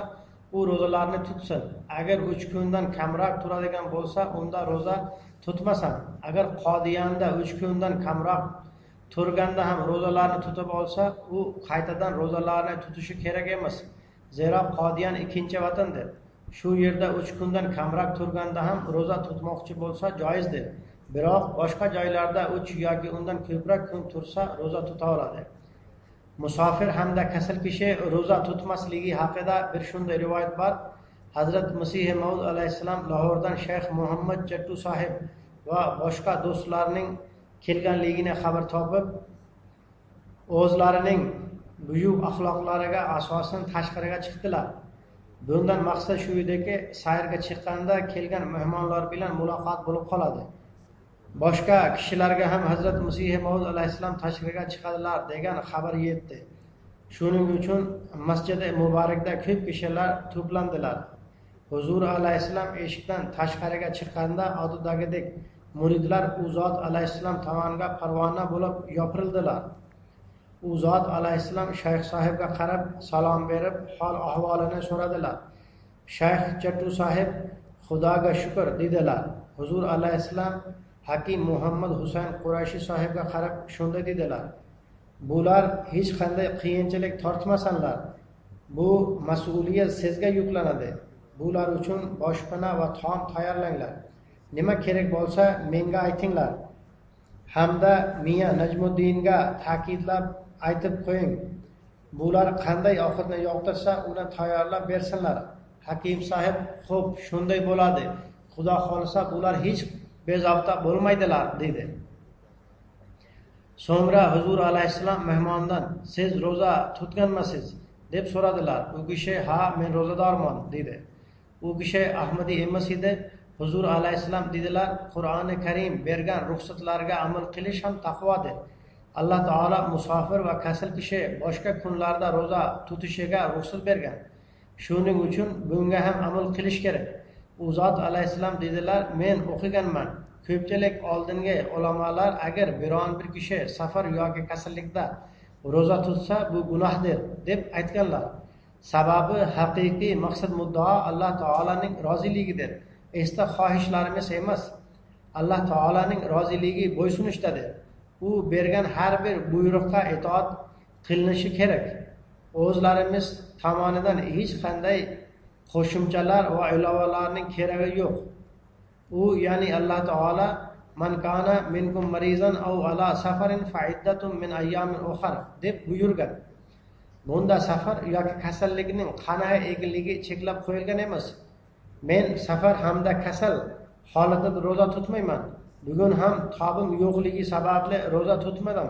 u ro'zalarni tutsin. Agar 3 kundan kamroq turadigan bo'lsa, unda ro'za tutmasin. Agar Qodiyonda 3 kundan kamroq turganda ham ro'zalarni tutib olsa, u qaytadan ro'zalarni tutishi kerak emas. Zero Qodiyon ikkinchi vatandir. Shu yerda 3 kundan kamroq turganda ham ro'za tutmoqchi bo'lsa joizdir. Biroq boshqa joylarda 3 yoki undan ko'proq kun tursa ro'za tuta oladi. Musofir hamda kasal kishi ro'za tutmasligi haqida bir shunday rivoyat bor. Hazrat Masih Maud alayhissalom Lahordan Shayx Muhammad Jattu sahib va boshqa do'stlarning kelganligini xabar topib, o'zlarining buyuk axloqlariga asosan tashqariga chiqdilar. Bundan maqsad shu ediki, sayrga chiqqanda kelgan mehmonlar bilan muloqot bo'lib qoladi. Boshqa kishilarga ham Hazrat Masih Maud alayhissalom tashqariga chiqadilar degan xabar yetdi. Shuning uchun masjidi muborakda ko'p kishilar to'plandilar. Huzur alayhissalom eshikdan tashqariga chiqqanda odatdagidek muridlar u zot alayhissalom tomoniga parvona bo'lib yopirildilar. U zot alayhissalom shayx sohibga qarab salom berib hol ahvolini so'radilar. Shayx Chattu sohib Xudoga shukr dedilar. Huzur alayhissalom Hakim Muhammad Husayn Qurayshi sohibga qarab shunday dedilar: bular hech qanday qiyinchilik tortmasanlar, bu mas'uliyat sizga yuklanadi. Bular uchun boshpana va taom tayyorlanglar. Nima kerak bo'lsa menga aytinglar. Hamda Miya Najmuddinga ta'kidlab aytib qo'ying. Bular qanday ovqatni yoqtirsa, uni tayyorlab bersinlar. Hakim sohib, xo'p, shunday bo'ladi. Xudo xolisa bular hech bezovta bo'lmaydilar dedi. So'ngra Huzur alayhissalom mehmondan siz ro'za tutganmisiz deb so'radilar. U kishi ha, men ro'zadorman dedi. U kishi Ahmadi emas edi. Huzur alayhissalom dedilar: Qur'oni Karim bergan ruxsatlarga amal qilish ham taqvodir. Alloh taolo musofir va kasal kishi boshqa kunlarda ro'za tutishiga ruxsat bergan. Shuning uchun bunga ham amal qilish kerak. U zot alayhissalom dedilar: men o'qiganman. Ko'pchilik oldingi ulamolar agar biron bir kishi safar yoki kasallikda ro'za tutsa bu gunohdir deb aytganlar. Sababi haqiqiy maqsad muddao Alloh taolaning roziligidir. Esda xohishlarimiz emas. Alloh taolaning roziligi bo'ysunishdadir. U bergan har bir buyruqqa itoat qilinishi kerak. O'zlarimiz tomonidan hech qanday qo'shimchalar va ilovalarning keragi yo'q. U ya'ni Alloh taolo man kana minkum marizan aw ala safarin fa iddatun min ayyamin ukhra deb buyurgan. Bunda safar yoki kasallikning qanaqa ekinligi cheklab qo'yilgan emas. Men safar hamda kasal holatida ro'za tutmayman. Bugun ham tobim yo'qligi sababli ro'za tutmadim.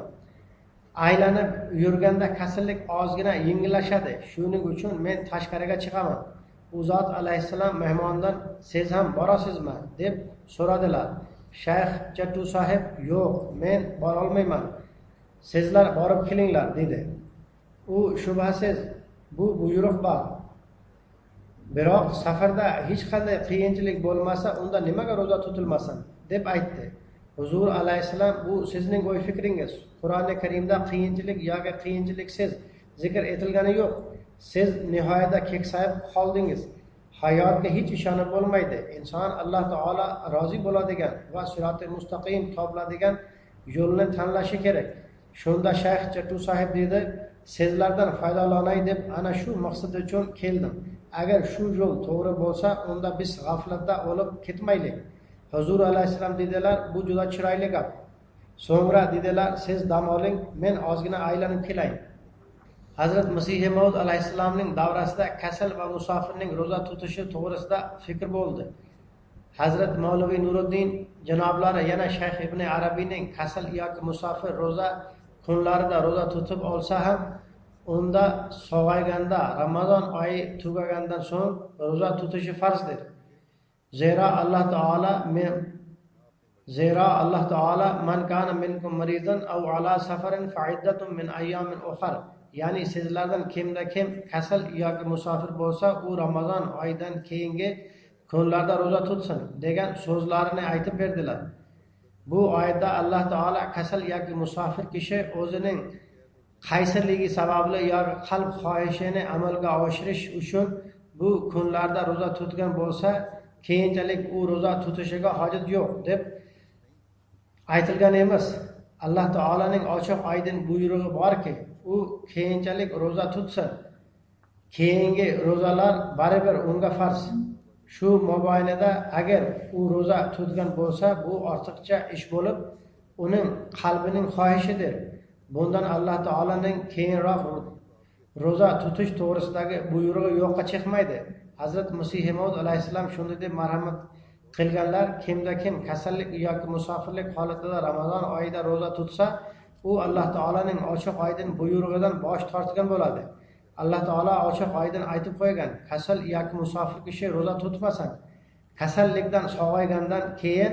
Aylanib yurganda kasallik ozgina yengillashadi. Shuning uchun men tashqariga chiqaman. U zot alayhissalom mehmondan siz ham borasizmi deb so'radilar. Shayx Chattu sohib yo'q, men bora olmayman. Sizlar borib kelinglar dedi. U shubhasiz bu buyruq bor. Biroq safarda hech qanday qiyinchilik bo'lmasa, unda nimaga ro'za tutilmasin deb aytdi. Huzur alayhissalom bu sizning o'y fikringiz. Qur'oni Karimda qiyinchilik yoki qiyinchiliksiz zikr etilgani yo'q. Siz nihoyatda keksayib qoldingiz. Hayotga hech ishonib bo'lmaydi. Inson Alloh taolo rozi bo'ladigan va siroti mustaqim topiladigan yo'lni tanlashi kerak. Shunda Shayx Chattu sohib dedi: sizlardan foydalanay deb ana shu maqsad uchun keldim. Agar shu yo'l to'g'ri bo'lsa, unda biz g'aflatda o'lib ketmaylik. Huzur alayhissalom dedilar: bu juda chiroyli gap. So'ngra dedilar: siz dam oling, men ozgina aylanib kelay. Hazrat Masih Maud alayhissalomning davrasida kasal va musofirning ro'za tutishi to'g'risida fikr bo'ldi. Hazrat Mavlaviy Nuriddin janoblari yana Shayx Ibn Arabiyning kasal yoki musofir ro'za kunlarida ro'za tutib olsa ham, unda sog'ayganda Ramazon oyi tugagandan so'ng ro'za tutishi farzdir. Zero Alloh taolo man kana minkum maridan aw ala safarin fa iddatun min ayyamin ukhra, ya'ni sizlardan kimda kim kasal yoki musofir bo'lsa, u Ramazon oyidan keyingi kunlarda ro'za tutsin degan so'zlarini aytib berdilar. Bu oyatda Alloh taolo kasal yoki musofir kishi o'zining qaysirligi sababli yoki qalb xohishini amalga oshirish uchun bu kunlarda ro'za tutgan bo'lsa, keyinchalik u ro'za tutishiga hojat yo'q deb aytilgan emas. Alloh taolaning ochiq oydin buyrug'i borki, u keyinchalik ro'za tutsin. Keyingi ro'zalar baribir unga farz. Shu mobaynida agar u ro'za tutgan bo'lsa, bu ortiqcha ish bo'lib, uning qalbining xohishidir. Bundan Alloh taolaning keyinroq ro'za tutish to'g'risidagi buyrug'i yo'qqa chiqmaydi. Hazrat Masih Maud alayhissalom shunday deb marhamat qilganlar: kimda kim kasallik yoki musofirlik holatida Ramazon oyida ro'za tutsa, u Alloh taolaning ochiq oydin buyrug'idan bosh tortgan bo'ladi. Alloh taolo ochiq oydin aytib qo'ygan: kasal yoki musofir kishi ro'za tutmasin. Kasallikdan sog'aygandan keyin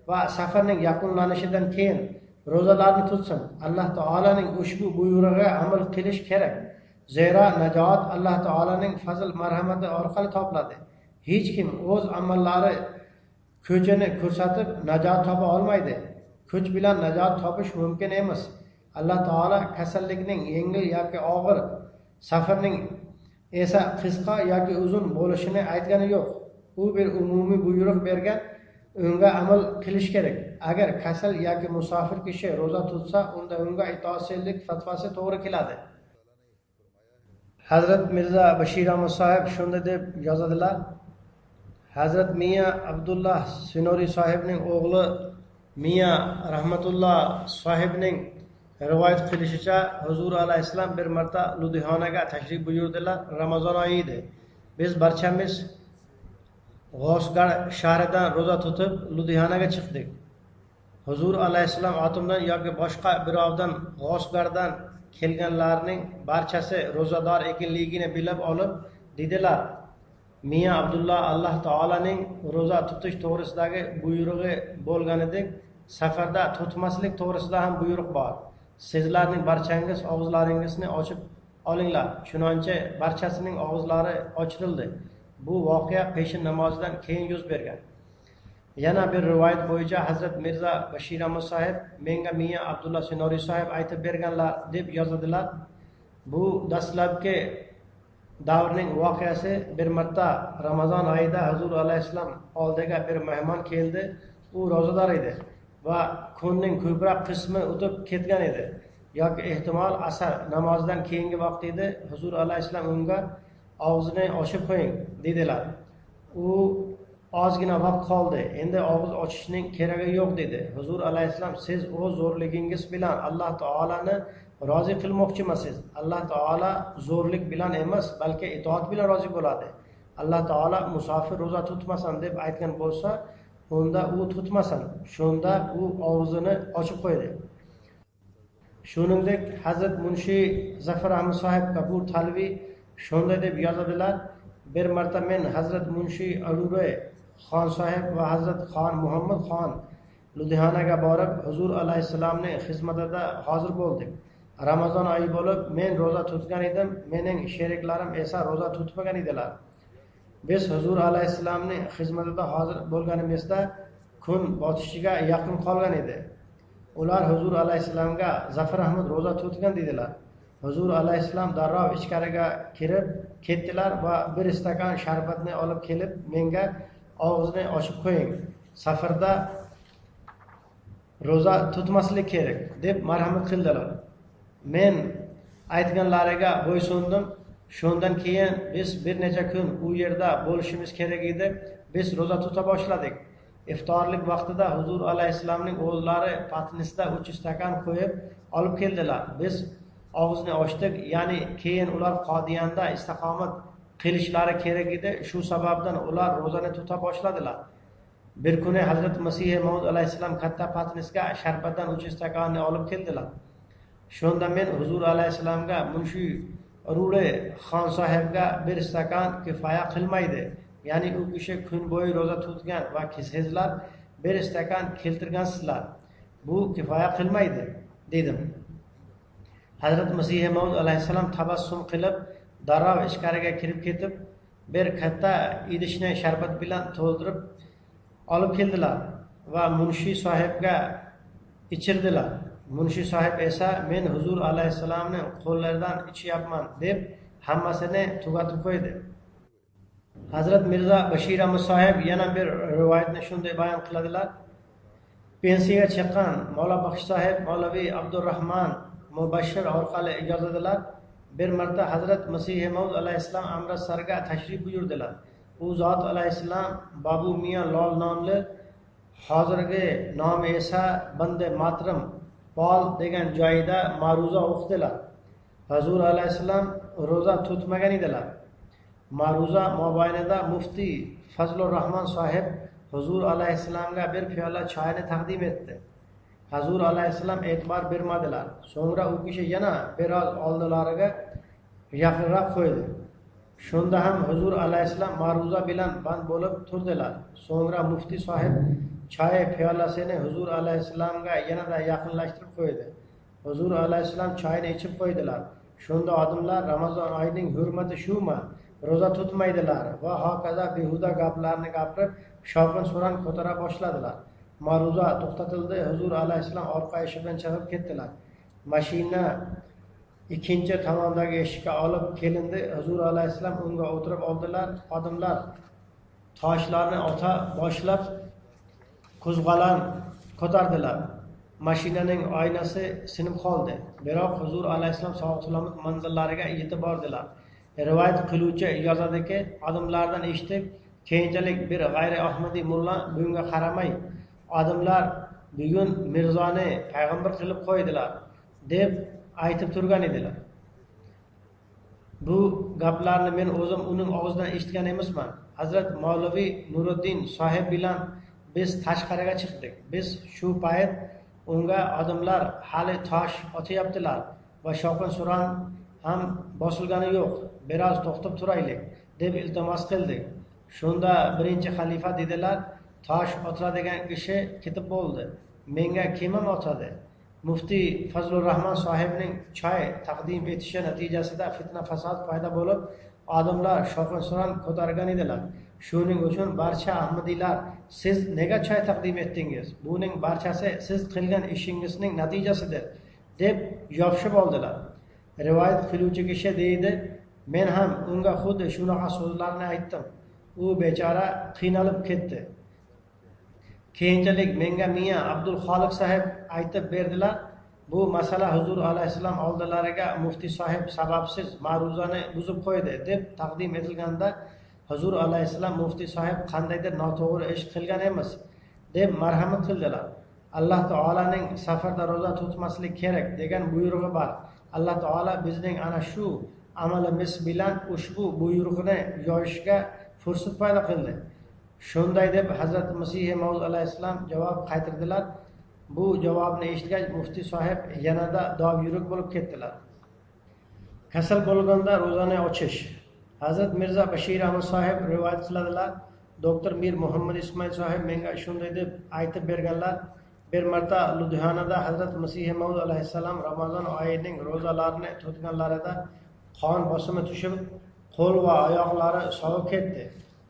va safarning yakunlanishidan keyin ro'zalarni tutsin. Alloh taolaning ushbu buyrug'iga amal qilish kerak. Zira najot Alloh taolaning fazl marhamati orqali topiladi. Hech kim o'z amallari ko'chini ko'rsatib najot topa olmaydi. Kuch bilan najot topish mumkin emas. Alloh taolo kasallikning yengil yoki og'ir, safarning esa qisqa yoki uzun bo'lishini aytgani yo'q. U bir umumiy buyruq bergan, unga amal qilish kerak. Agar kasal yoki musofir kishi ro'za tutsa, unda unga itoatselik fatvosi to'g'ri keladi. Hazrat Mirza Bashir Ahmad sohib shunday deb yozadilar: Hazrat Miya Abdullah Sinori sohibning o'g'li Miya Rahmatullah sohibning rivoyat qilishicha, Huzur alayhissalom bir marta Ludhiyonaga tashrif buyurdilar. Ramazon oyi edi. Biz barchamiz G'osgar shahridan ro'za tutib Ludhiyonaga chiqdik. Huzur alayhissalom otimdan yoki boshqa birovdan G'osgardan kelganlarning barchasi ro'zador ekanligini bilib olib dedilar: Miya Abdullah Alloh taolaning ro'za tutish to'g'risidagi buyrug'i bo'lganidek, safarda tutmaslik to'g'risida ham buyruq bor. Sizlarning barchangiz og'izlaringizni ochib olinglar. Chunonchi barchasining og'izlari ochirildi. Bu voqea peshin namozidan keyin yuz bergan. Yana bir rivoyat bo'yicha Hazrat Mirza Bashir Ahmad sohib menga Miya Abdullah Sinori sohib aytib berganlar deb yozadilar. Bu dastlabki davrning voqeasi. Bir marta Ramazon oyida Huzur alayhissalom oldiga bir mehmon keldi. U ro'zador edi va kunning ko'proq qismi o'tib ketgan edi. Yoki ehtimol asr namozidan keyingi vaqt edi. Huzur alayhissalom unga og'zini ochib qo'ying dedilar. U ozgina vaqt qoldi. Endi og'iz ochishning keragi yo'q dedi. Huzur alayhissalom siz o'z zo'rligingiz bilan Alloh taolani rozi qilmoqchimisiz? Alloh taolo zo'rlik bilan emas, balki itoat bilan rozi bo'ladi. Alloh taolo musofir ro'za tutmasin deb aytgan bo'lsa, unda u tutmasin. Shunda u og'zini ochib qo'ydi. Shuningdek, Hazrat Munshi Zafar Ahmad sohib Kapur Talvi shunday deb yozadilar: bir marta men Hazrat Munshi Arure Xon sohib va Hazrat Xon Muhammad Xon Ludhiyonaga borib Huzur alayhissalomning xizmatida hozir bo'ldik. Ramazon oyi bo'lib men ro'za tutgan edim, mening sheriklarim esa ro'za tutmagan edilar. Biz Huzur alayhissalomning xizmatida hozir bo'lganimizda kun botishiga yaqin qolgan edi. Ular Huzur alayhissalomga Zafar Ahmad ro'za tutgan dedilar. Huzur alayhissalom darrov ichkariga kirib ketdilar va bir stakan sharbatni olib kelib menga og'izni ochib qo'ying. Safarda ro'za tutmaslik kerak deb marhamat qildilar. Men aytganlariga bo'ysundim. Shundan keyin biz bir necha kun u yerda bo'lishimiz kerak edi. Biz ro'za tuta boshladik. Iftorlik vaqtida Huzur alayhissalomning o'g'illari patnisda 3 stakan qo'yib olib keldilar. Biz og'izni ochdik, ya'ni keyin ular Qodiyanda istiqomat qilishlari kerak edi. Shu sababdan ular ro'zani tuta boshladilar. Bir kuni Hazrat Masih Maud alayhissalom katta patnisga sharbatdan 3 stakanni olib keldilar. Shunda men Huzur alayhissalomga Munshi Rure Xon sohibga bir stakan kifoya qilmaydi. Ya'ni u kishi kun bo'yi ro'za tutgan va sizlar bir stakan keltirgansizlar. Bu kifoya qilmaydi dedim. Hazrat Masih Maud alayhissalom tabassum qilib darrov ichkariga kirib ketib bir katta idishni sharbat bilan to'ldirib olib keldilar va Munshi sohibga ichirdilar. Munshi sohib esa men Huzur alayhissalomning qo'llaridan ichyapman deb hammasini tugatib qo'ydi. Hazrat Mirza Bashir Ahmad sohib yana bir rivoyatni shunday bayon qiladilar: pensiyaga chiqqan Mavla Baxsh sohib Mavlaviy Abdurrahman Mubashshir orqali yozadilar: bir marta Hazrat Masih Maud alayhissalom Amritsarga tashrif buyurdilar. U zot alayhissalom Babu Miya Lol nomli, hozirgi nomi esa Bande Matram Pol degan joyida ma'ruza o'qidilar. Huzur alayhissalom ro'za tutmagan edilar. Ma'ruza mobaynida muftiy Fazlur Rahman sohib Huzur alayhissalomga bir piyola choyni taqdim etdi. Huzur alayhissalom e'tibor bermadilar. So'ngra u kishi yana biroz oldilariga yaqinroq qo'ydi. Shunda ham Huzur alayhissalom ma'ruza bilan band bo'lib turdilar. So'ngra muftiy sohib choy piyolasini Huzur alayhissalomga yanada yaqinlashtirib qo'ydi. Huzur alayhissalom choyni ichib qo'ydilar. Shunda odamlar Ramazon oyining hurmati shumi, ro'za tutmaydilar va hokazo behuda gaplarni gapirib, shovqin suron ko'tara boshladilar. Ma'ruza to'xtatildi. Huzur alayhissalom orqa eshikdan chiqib ketdilar. Mashina ikkinchi tomondagi eshikka olib kelindi. Huzur alayhissalom unga o'tirib oldilar. Odamlar toshlarni ota boshlab qo'zg'alan ko'tardilar. Mashinaning oynasi sinib qoldi. Biroq Huzur alayhissalom sog' salomat manzillariga yetib bordilar. Rivoyat qiluvchi yozadiki, odamlardan eshitib, keyinchalik bir g'ayri ahmadiy mulla bunga qaramay, odamlar bugun Mirzoni payg'ambar qilib qo'ydilar deb aytib turgan edilar. Bu gaplarni men o'zim uning og'zidan eshitgan emasman. Hazrat Mavlaviy Nuriddin sohib bilan biz tashqariga chiqdik. Biz shu payt unga odamlar hali tosh otyaptilar va shovqin suron ham bosilgani yo'q. Biroz to'xtab turaylik deb iltimos qildik. Shunda birinchi xalifa dedilar, tosh otadigan kishi ketib bo'ldi. Menga kim ham otadi? Muftiy Fazlur Rahman sohibning choy taqdim etishi natijasida fitna fasod paydo bo'lib, odamlar shovqin suron ko'targan edilar. Shuning uchun barcha ahmadiylar, siz nega choy taqdim etdingiz? Buning barchasi siz qilgan ishingizning natijasidir deb yopishib oldilar. Rivoyat qiluvchi kishi deydi, men ham unga xuddi shunaqa so'zlarni aytdim. U bechora qiynalib ketdi. Keyinchalik menga Miya Abdul Xoliq sahib aytib berdilar. Bu masala Huzur alayhissalom oldilariga muftiy sohib sababsiz ma'ruzani buzib qo'ydi deb taqdim etilganda, Huzur alayhissalom muftiy sohib qandaydir noto'g'ri ish qilgan emas deb marhamat qildilar. Alloh taolaning safarda ro'za tutmaslik kerak degan buyrug'i bor. Alloh taolo bizning ana shu amalimiz bilan ushbu buyruqni yoyishga fursat paydo qildi. Shunday deb Hazrat Masih Maud alayhissalom javob qaytardilar. Bu javobni eshitgach muftiy sohib yanada dovyurak bo'lib ketdilar. Kasal bo'lganda ro'zani ochish. Hazrat Mirza Bashir Ahmad sohib rivoyat qiladilar. Doktor Mir Muhammad Ismoil sohib menga shunday deb aytib berganlar. Bir marta Ludhiyanada Hazrat Masih Maud alayhissalom Ramazon oyining ro'zalarini tutganlarida qon bosimi tushib, qo'l va oyoqlari sovib ketdi.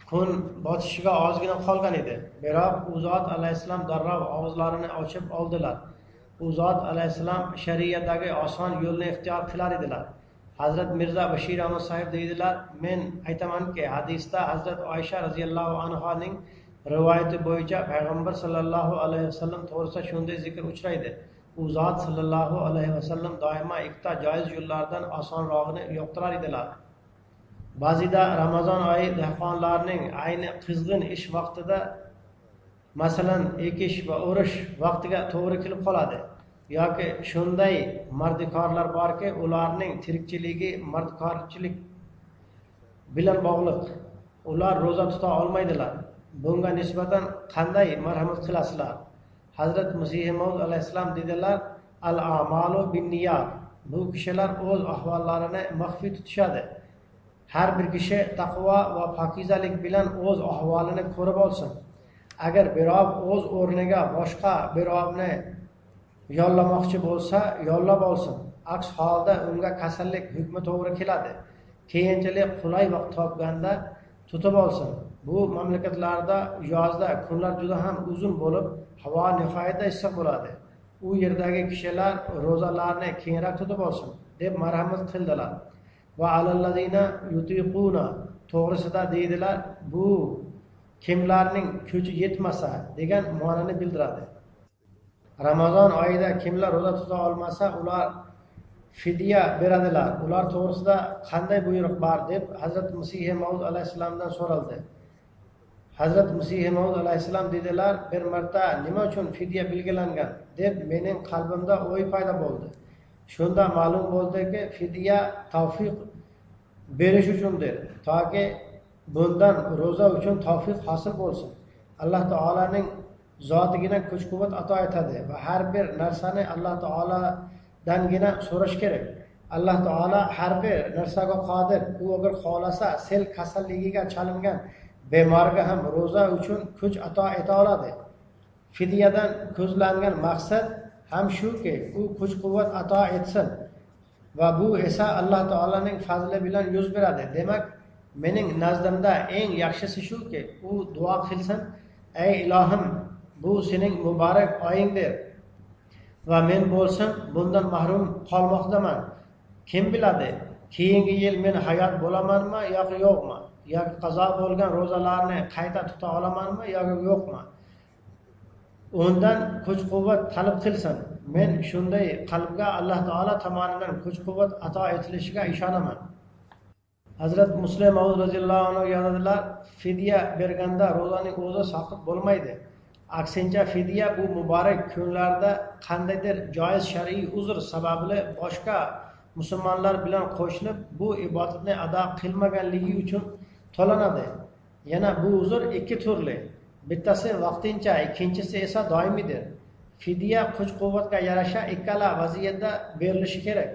Kun botishiga ozgina qolgan edi. Biroq u zot alayhissalom darrov og'izlarini ochib oldilar. U zot alayhissalom shariatdagi oson yo'lni ixtiyor qilar edilar. Hazrat Mirza Bashir Ahmad sohib deydilar, men aytamanki, hadisda Hazrat Oysha radhiyallohu anhoning rivoyati bo'yicha payg'ambar sallallohu alayhi vasallam to'g'risida shunday zikr uchraydi. U zot sallallohu alayhi vasallam doimo ikkita joiz yo'llardan osonrog'ini yo'qtirar edilar. Ba'zida Ramazon oyi dehqonlarning ayni qizg'in ish vaqtida, masalan, ekish va o'rish vaqtiga to'g'ri kelib qoladi. Yoki shunday mardikorlar borki, ularning tirikchiligi mardikorchilik bilan bog'liq. Ular ro'za tuta olmaydilar. Bunga nisbatan qanday marhamat qilasizlar? Hazrat Masih Maud alayhissalom dedilar, al-a'malu bin-niyat. Bu kishilar o'z ahvollarini maxfiy tutishadi. Har bir kishi taqvo va pokizalik bilan o'z ahvolini ko'rib olsin. Agar birov o'z o'rniga boshqa birovni yollamoqchi bo'lsa, yollab olsin. Aks holda unga kasallik hukmi to'g'ri keladi. Keyinchalik qulay vaqt topganda tutib olsin. Bu mamlakatlarda yozda kunlar juda ham uzun bo'lib, havo nihoyatda issiq bo'ladi. U yerdagi kishilar ro'zalarni keyinroq tutib olsin deb marhamat qildilar. Va alallazina yutiquna to'g'risida deydilar, bu kimlarning kuchi yetmasa degan ma'noni bildiradi. Ramazon oyida kimlar ro'za tuta olmasa, ular fidya beradilar. Ular to'g'risida qanday buyruq bor deb Hazrat Masih Maud alayhissalomdan so'raldi. Hazrat Masih Maud alayhissalom dedilar, bir marta nima uchun fidya belgilangan deb mening qalbimda o'y paydo bo'ldi. Shunda ma'lum bo'ldiki, fidya tavfiq berish uchundir, toki bundan ro'za uchun tavfiq hosil bo'lsin. Alloh taolaning zotigina kuch-quvvat ato etadi va har bir narsani Alloh taoladangina so'rash kerak. Alloh taolo har bir narsaga qodir. U agar xolasa sel kasalligiga chalingan bemorga ham ro'za uchun kuch ato eta oladi. Fidyadan ko'zlangan maqsad ham shuki, u kuch-quvvat ato etsin. va bu esa Alloh taolaning fazli bilan yuz beradi. Demak, mening nazdimda eng yaxshisi shuki, u duo qilsin: ey ilohim, bu sening muborak oyingdir va men bo'lsam bundan mahrum qolmoqdaman. Kim biladi, keyingi yil men hayot bo'lamanmi yoki yo'qmi, yoki qazo bo'lgan ro'zalarni qayta tuta olamanmi yoki yo'qmi. Undan kuch-quvvat talab qilsin. Men shunday qalbga Alloh taolo tomonidan kuch-quvvat ato etilishiga ishonaman. Hazrat Muslim Maud roziyallohu anhu yozadilar, fidya berganda ro'zaning o'zi soqit bo'lmaydi. Aksincha, fidya bu muborak kunlarda qandaydir joiz shar'iy uzr sababli boshqa musulmonlar bilan qo'shilib bu ibodatni ado qilmaganligi uchun to'lanadi. Yana bu uzr ikki turli. Bittasi vaqtincha, ikkinchisi esa doimiydir. Fidya kuch-quvvatga yarasha ikkala vaziyatda berilishi kerak.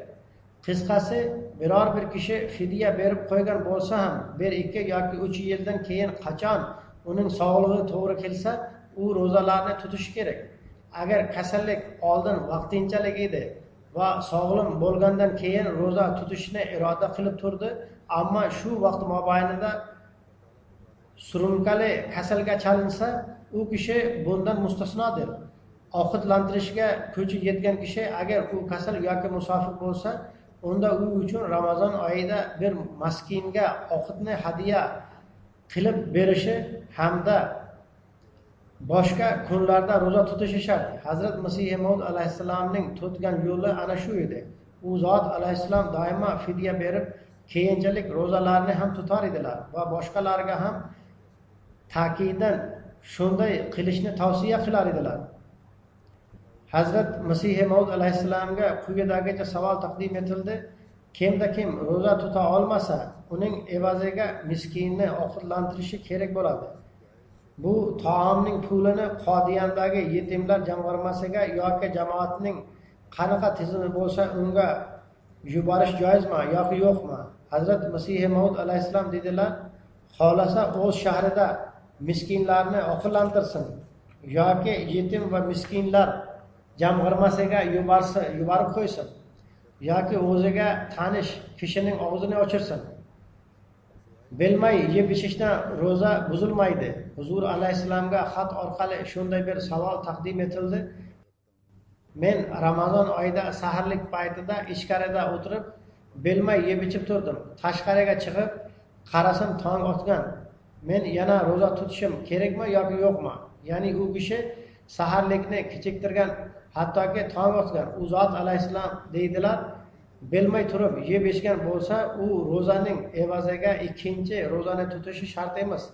Qisqasi, biror bir kishi fidya berib qo'ygan bo'lsa ham 1-2 yoki 3 yildan keyin qachon uning sog'lig'i to'g'ri kelsa, u ro'zalarni tutishi kerak. Agar kasallik oldin vaqtinchalik edi va sog'lom bo'lgandan keyin ro'za tutishni iroda qilib turdi, ammo shu vaqt mobaynida surunkali kasalga chalinsa, u kishi bundan mustasnodir. Ovqatlantirishga kuchi yetgan kishi agar u kasal yoki musofir bo'lsa, unda u uchun Ramazon oyida bir maskinga ovqatni hadya qilib berishi hamda boshqa kunlarda ro'za tutishi shart. Hazrat Masih Maud alayhissalomning tutgan yo'li ana shu edi. U zot alayhissalom doimo fidya berib, keyinchalik ro'zalarni ham tutar edilar va boshqalarga ham ta'kidan shunday qilishni tavsiya qilar edilar. Hazrat Masih Maud alayhissalomga quyidagicha savol taqdim etildi: kimda kim ro'za tuta olmasa, uning evaziga miskinni ovqatlantirishi kerak bo'ladi. Bu taomning pulini Qodiyandagi yetimlar jamg'armasiga yoki jamoatning qanaqa tizimi bo'lsa unga yuborish joizmi yoki yo'qmi? Hazrat Masih Maud alayhissalom dedilar: xohlasa o'z shahrida miskinlarni ovqatlantirsin yoki yetim va miskinlar jamg'armasiga yuborib qo'ysin yoki o'ziga tanish kishining og'zini ochirsin. Bilmay yeb ichishdan ro'za buzilmaydi. Huzur alayhissalomga xat orqali shunday bir savol taqdim etildi: men Ramazon oyida saharlik paytida ichkarida o'tirib bilmay yeb ichib turdim. Tashqariga chiqib qarasam tong otgan. Men yana ro'za tutishim kerakmi yoki yo'qmi? Ya'ni u kishi saharlikni kechiktirgan, hattoki tong otgan. U zot alayhissalom deydilar: bilmay turib yeb ichgan bo'lsa, u ro'zaning evaziga ikkinchi ro'zani tutishi shart emas.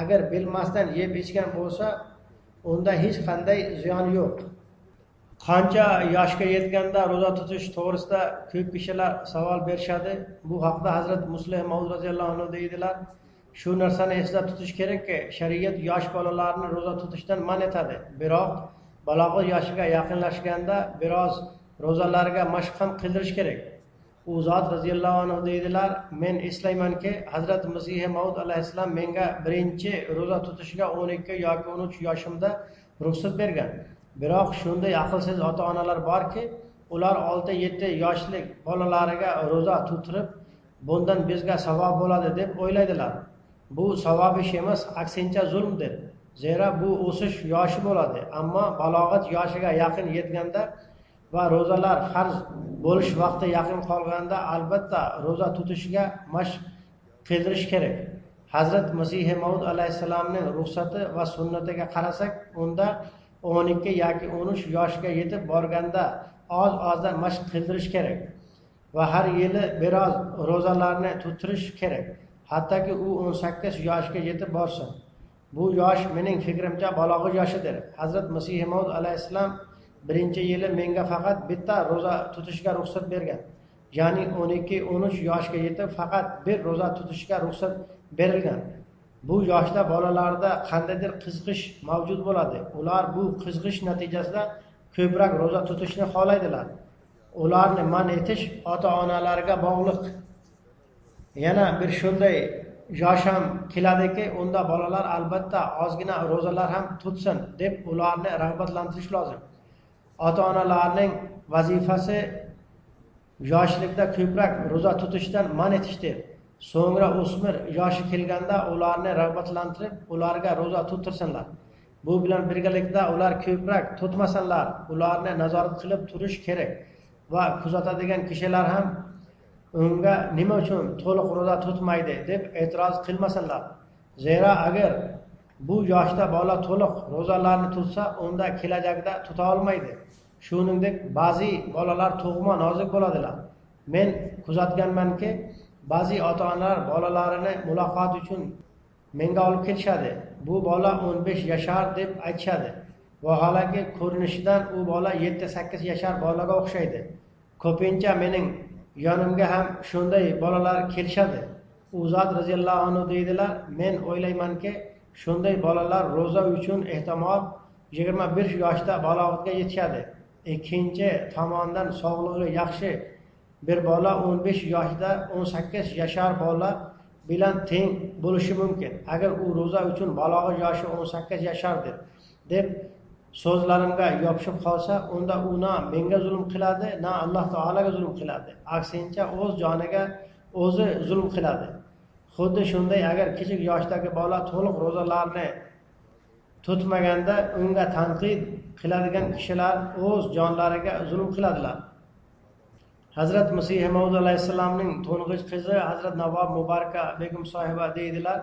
Agar bilmasdan yeb ichgan bo'lsa, unda hech qanday ziyon yo'q. Qancha yoshga yetganda ro'za tutish to'g'risida ko'p kishilar savol berishadi. Bu haqda Hazrat Muslim Maud roziyallohu anhu deydilar: shu narsani esda tutish kerakki, shariat yosh bolalarni ro'za tutishdan man etadi. Biroq balog'at yoshiga yaqinlashganda biroz ro'zalarga mashq ham qildirish kerak. U zot roziyallohu anhu deydilar: men eslaymanki, Hazrat Masih Maud alayhissalom menga birinchi ro'za tutishga 12 yoki 13 yoshimda ruxsat bergan. Biroq shunday aqlsiz ota-onalar borki, ular 6-7 yoshlik bolalariga ro'za tutirib, bundan bizga savob bo'ladi deb o'ylaydilar. Bu savob ish emas, aksincha zulmdir. Zero bu o'sish yoshi bo'ladi, ammo balog'at yoshiga yaqin yetganda va ro'zalar farz bo'lish vaqti yaqin qolganda albatta ro'za tutishga mashq qildirish kerak. Hazrat Masih Maud alayhissalomning ruxsati va sunnatiga qarasak, unda 12 yoki 13 yoshga yetib borganda oz-ozdan mashq qildirish kerak va har yili biroz ro'zalarni tutirish kerak. Hattoki u 18 yoshga yetib borsin. Bu yosh mening fikrimcha balog'at yoshidir. Hazrat Masih Maud alayhissalom birinchi yili menga faqat bitta ro'za tutishga ruxsat bergan. Ya'ni 12-13 yoshga yetib faqat bir ro'za tutishga ruxsat berilgan. Bu yoshda bolalarda qandaydir qiziqish mavjud bo'ladi. Ular bu qiziqish natijasida ko'proq ro'za tutishni xohlaydilar. Ularni man etish ota-onalarga bog'liq. Yana bir shunday yosh ham keladiki, unda bolalar albatta ozgina ro'zalar ham tutsin deb ularni rag'batlantirish lozim. Ota-onalarning vazifasi yoshlikda ko'proq ro'za tutishdan man etishdir. So'ngra o'smir yoshi kelganda ularni rag'batlantirib, ularga ro'za tutirsinlar. Bu bilan birgalikda ular ko'proq tutmasinlar, ularni nazorat qilib turish kerak va kuzatadigan kishilar ham unga nima uchun to'liq ro'za tutmaydi deb e'tiroz qilmasinlar. Zero agar bu yoshda bola to'liq ro'zalarni tutsa, unda kelajakda tuta olmaydi. Shuningdek, ba'zi bolalar tug'ma nozik bo'ladilar. Men kuzatganmanki, ba'zi ota-onalar bolalarini muloqot uchun menga olib kelishadi. Bu bola 15 yashar deb aytishadi. Vaholanki ko'rinishidan u bola 7-8 yashar bolaga o'xshaydi. Ko'pincha mening yonimga ham shunday bolalar kelishadi. U zot roziyallohu anhu deydilar, men o'ylaymanki, shunday bolalar ro'za uchun ehtimol 21 yoshda balog'atga yetishadi. Ikkinchi tomondan sog'lig'i yaxshi bir bola 15 yoshda 18 yashar bola bilan teng bo'lishi mumkin. Agar u ro'za uchun balog'at yoshi 18 yashardir deb so'zlarimga yopishib qolsa, unda u na menga zulm qiladi, na Alloh taolaga zulm qiladi. Aksincha o'z joniga o'zi zulm qiladi. Xuddi shunday agar kichik yoshdagi bola to'liq ro'zalarni tutmaganda unga tanqid qiladigan kishilar o'z jonlariga zulm qiladilar. Hazrat Masih Maud alayhissalomning to'ng'ich qizi Hazrat Navob Mubaraka begim sohiba deydilar,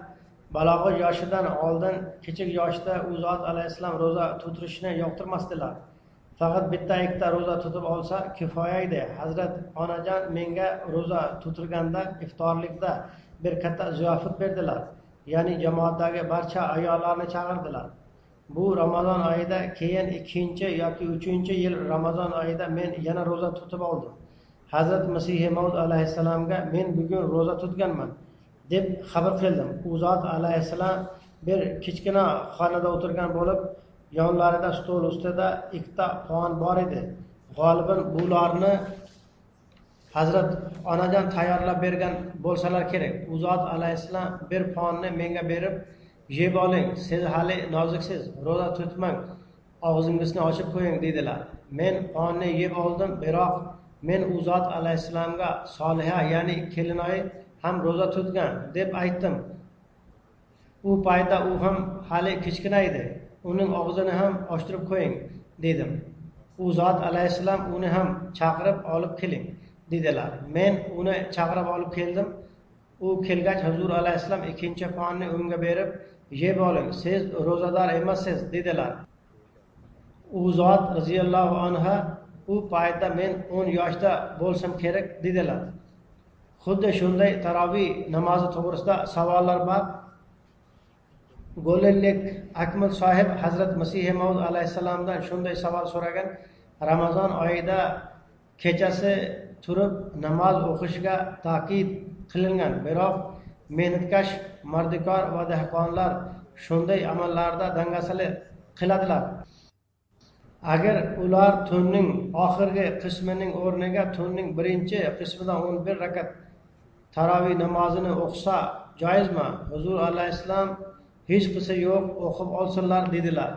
balog'at yoshidan oldin kichik yoshda u zot alayhissalom ro'za tutirishni yoqtirmasdilar. Faqat bitta-ikkita ro'za tutib olsa kifoya edi. Hazrat onajon menga ro'za tutirganda iftorlikda bir katta ziyofat berdilar. Ya'ni jamoatdagi barcha ayollarni chaqirdilar. Bu Ramazon oyida, keyin 2 yoki 3-yil Ramazon oyida men yana ro'za tutib oldim. Hazrat Masih Maud alayhissalomga men bugun ro'za tutganman deb xabar qildim. U zot alayhissalom bir kichkina xonada o'tirgan bo'lib, yonlarida stol ustida 2ta qon bor edi. G'oliban bularni Hazrat onajon tayyorlab bergan bo'lsalar kerak. U zot alayhissalom bir ponni menga berib, yeb oling, siz hali noziksiz, ro'za tutmang, og'zingizni ochib qo'ying dedilar. Men ponni yeb oldim, biroq men u zot alayhissalomga Soliha, ya'ni kelinoyi ham ro'za tutgan deb aytdim. U paytda u ham hali kichkina edi. Uning og'zini ham ochtirib qo'ying dedim. U zot alayhissalom uni ham chaqirib olib keling dedilar. Men uni chaqirib olib keldim. U kelgach Huzur alayhissalom ikkinchi ponni unga berib, yeb oling, siz ro'zador emassiz dedilar. U zot roziyallohu anhu u paytda men 10 yoshda bo'lsam kerak dedilar. Xuddi shunday tarovih namozi to'g'risida savollar bor. Go'llik Akmal sohib Hazrat Masih Maud alayhissalomdan shunday savol so'ragan. Ramazon oyida kechasi turib namoz o'qishga ta'kid qilingan, biroq mehnatkash mardikor va dehqonlar shunday amallarda dangasalik qiladilar. Agar ular tunning oxirgi qismining o'rniga tunning birinchi qismidan 11 rakat tarovih namozini o'qisa joizmi? Huzur alayhissalom hech qisi yo'q, o'qib olsinlar dedilar.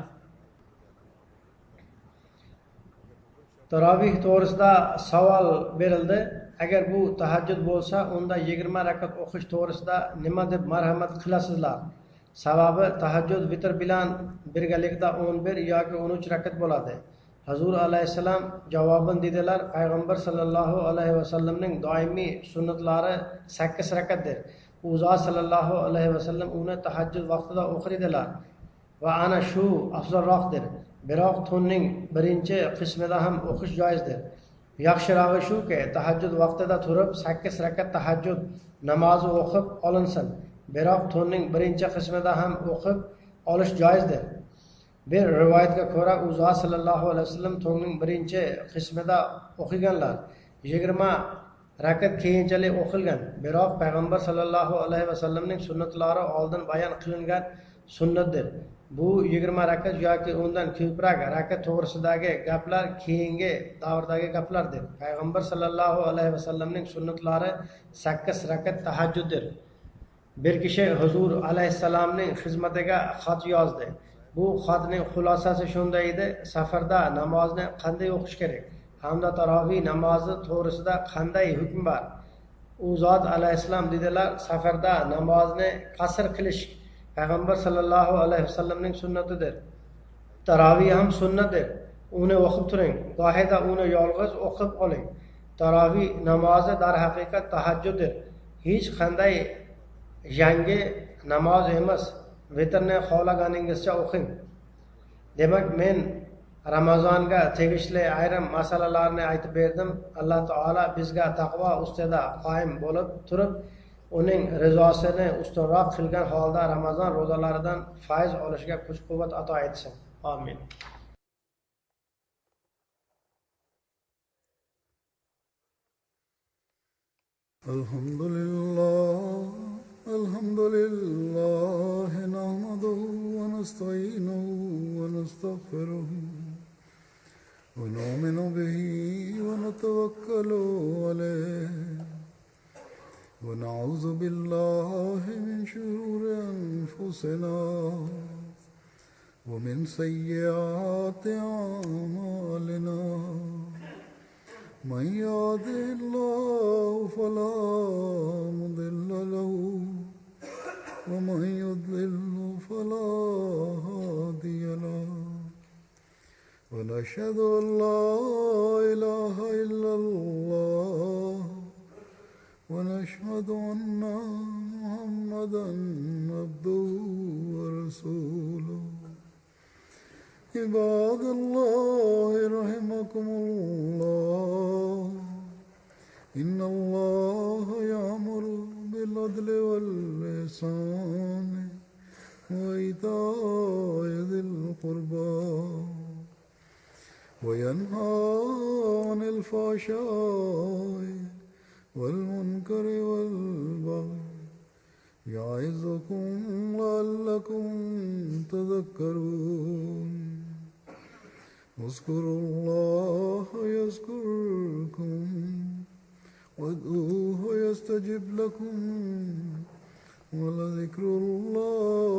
Tarovih to'g'risida savol berildi. Agar bu tahajjud bo'lsa, unda 20 rakat o'qish to'g'risida nima deb marhamat qilasizlar? Sababi tahajjud vitr bilan birgalikda 11 yoki 13 rakat bo'ladi. Huzur alayhissalom javoban dedilar, payg'ambar sallallohu alayhi vasallamning doimiy sunnatlari 8 rakatdir. U zot sallallohu alayhi vasallam uni tahajjud vaqtida o'qir edilar va ana shu afzalroqdir. Biroq tunning birinchi qismida ham o'qish joizdir. Yaxshirog'i shuki, tahajjud vaqtida turib 8 rakat tahajjud namozi o'qib olinsin. Biroq tunning birinchi qismida ham o'qib olish joizdir. Bir rivoyatga ko'ra, u zot sallallohu alayhi vasallam tunning birinchi qismida o'qiganlar. 20 rakat keyinchalik o'qilgan. Biroq payg'ambar sallallohu alayhi vasallamning sunnatlari oldin bayon qilingan sunnatdir. Bu 20 rakat yoki undan ko'proq rakat to'g'risidagi gaplar keyingi davrdagi gaplardir. Payg'ambar sallallohu alayhi vasallamning sunnatlari 8 rakat tahajjuddir. Bir kishi Huzur alayhissalomning xizmatiga xat yozdi. Bu xatning xulosasi shunday edi: safarda namozni qanday o'qish kerak? hamda tarovih namozi to'g'risida qanday hukm bor? U zot alayhissalom dedilar, safarda namozni qasr qilish payg'ambar sallallohu alayhi vasallamning sunnatidir. Tarovih ham sunnatdir. Uni o'qib turing. Gohida uni yolg'iz o'qib oling. Tarovih namozi darhaqiqat tahajjuddir. Hech qanday yangi namoz emas. Vitrni xohlaganingizcha o'qing. Demak, men Ramazonga tegishli ayrim masalalarni aytib berdim. Alloh taolo bizga taqvo ustida qoyim bo'lib turib, uning rizosini ustunroq qilgan holda Ramazon ro'zalaridan fayz olishga kuch-quvvat ato etsin. Amin. Alhamdulillah, nahmaduhu wa nasta'inuhu wa nastaghfiruh. ونؤمن به ونتوكل عليه ونعوذ بالله من شرور أنفسنا ومن سيئات أعمالنا من يهده الله فلا مضل له ومن يضلل فلا هادي له ونشهد أن لا إله إلا الله ونشهد أن محمدا عبده ورسوله عباد الله رحمكم الله إن الله يأمر بالعدل والإحسان وإيتاء ذي القربى وينهى عن الفحشاء والمنكر والبغي يعظكم لعلكم تذكرون اذكروا الله يذكركم وادعوه يستجب لكم ولذكر الله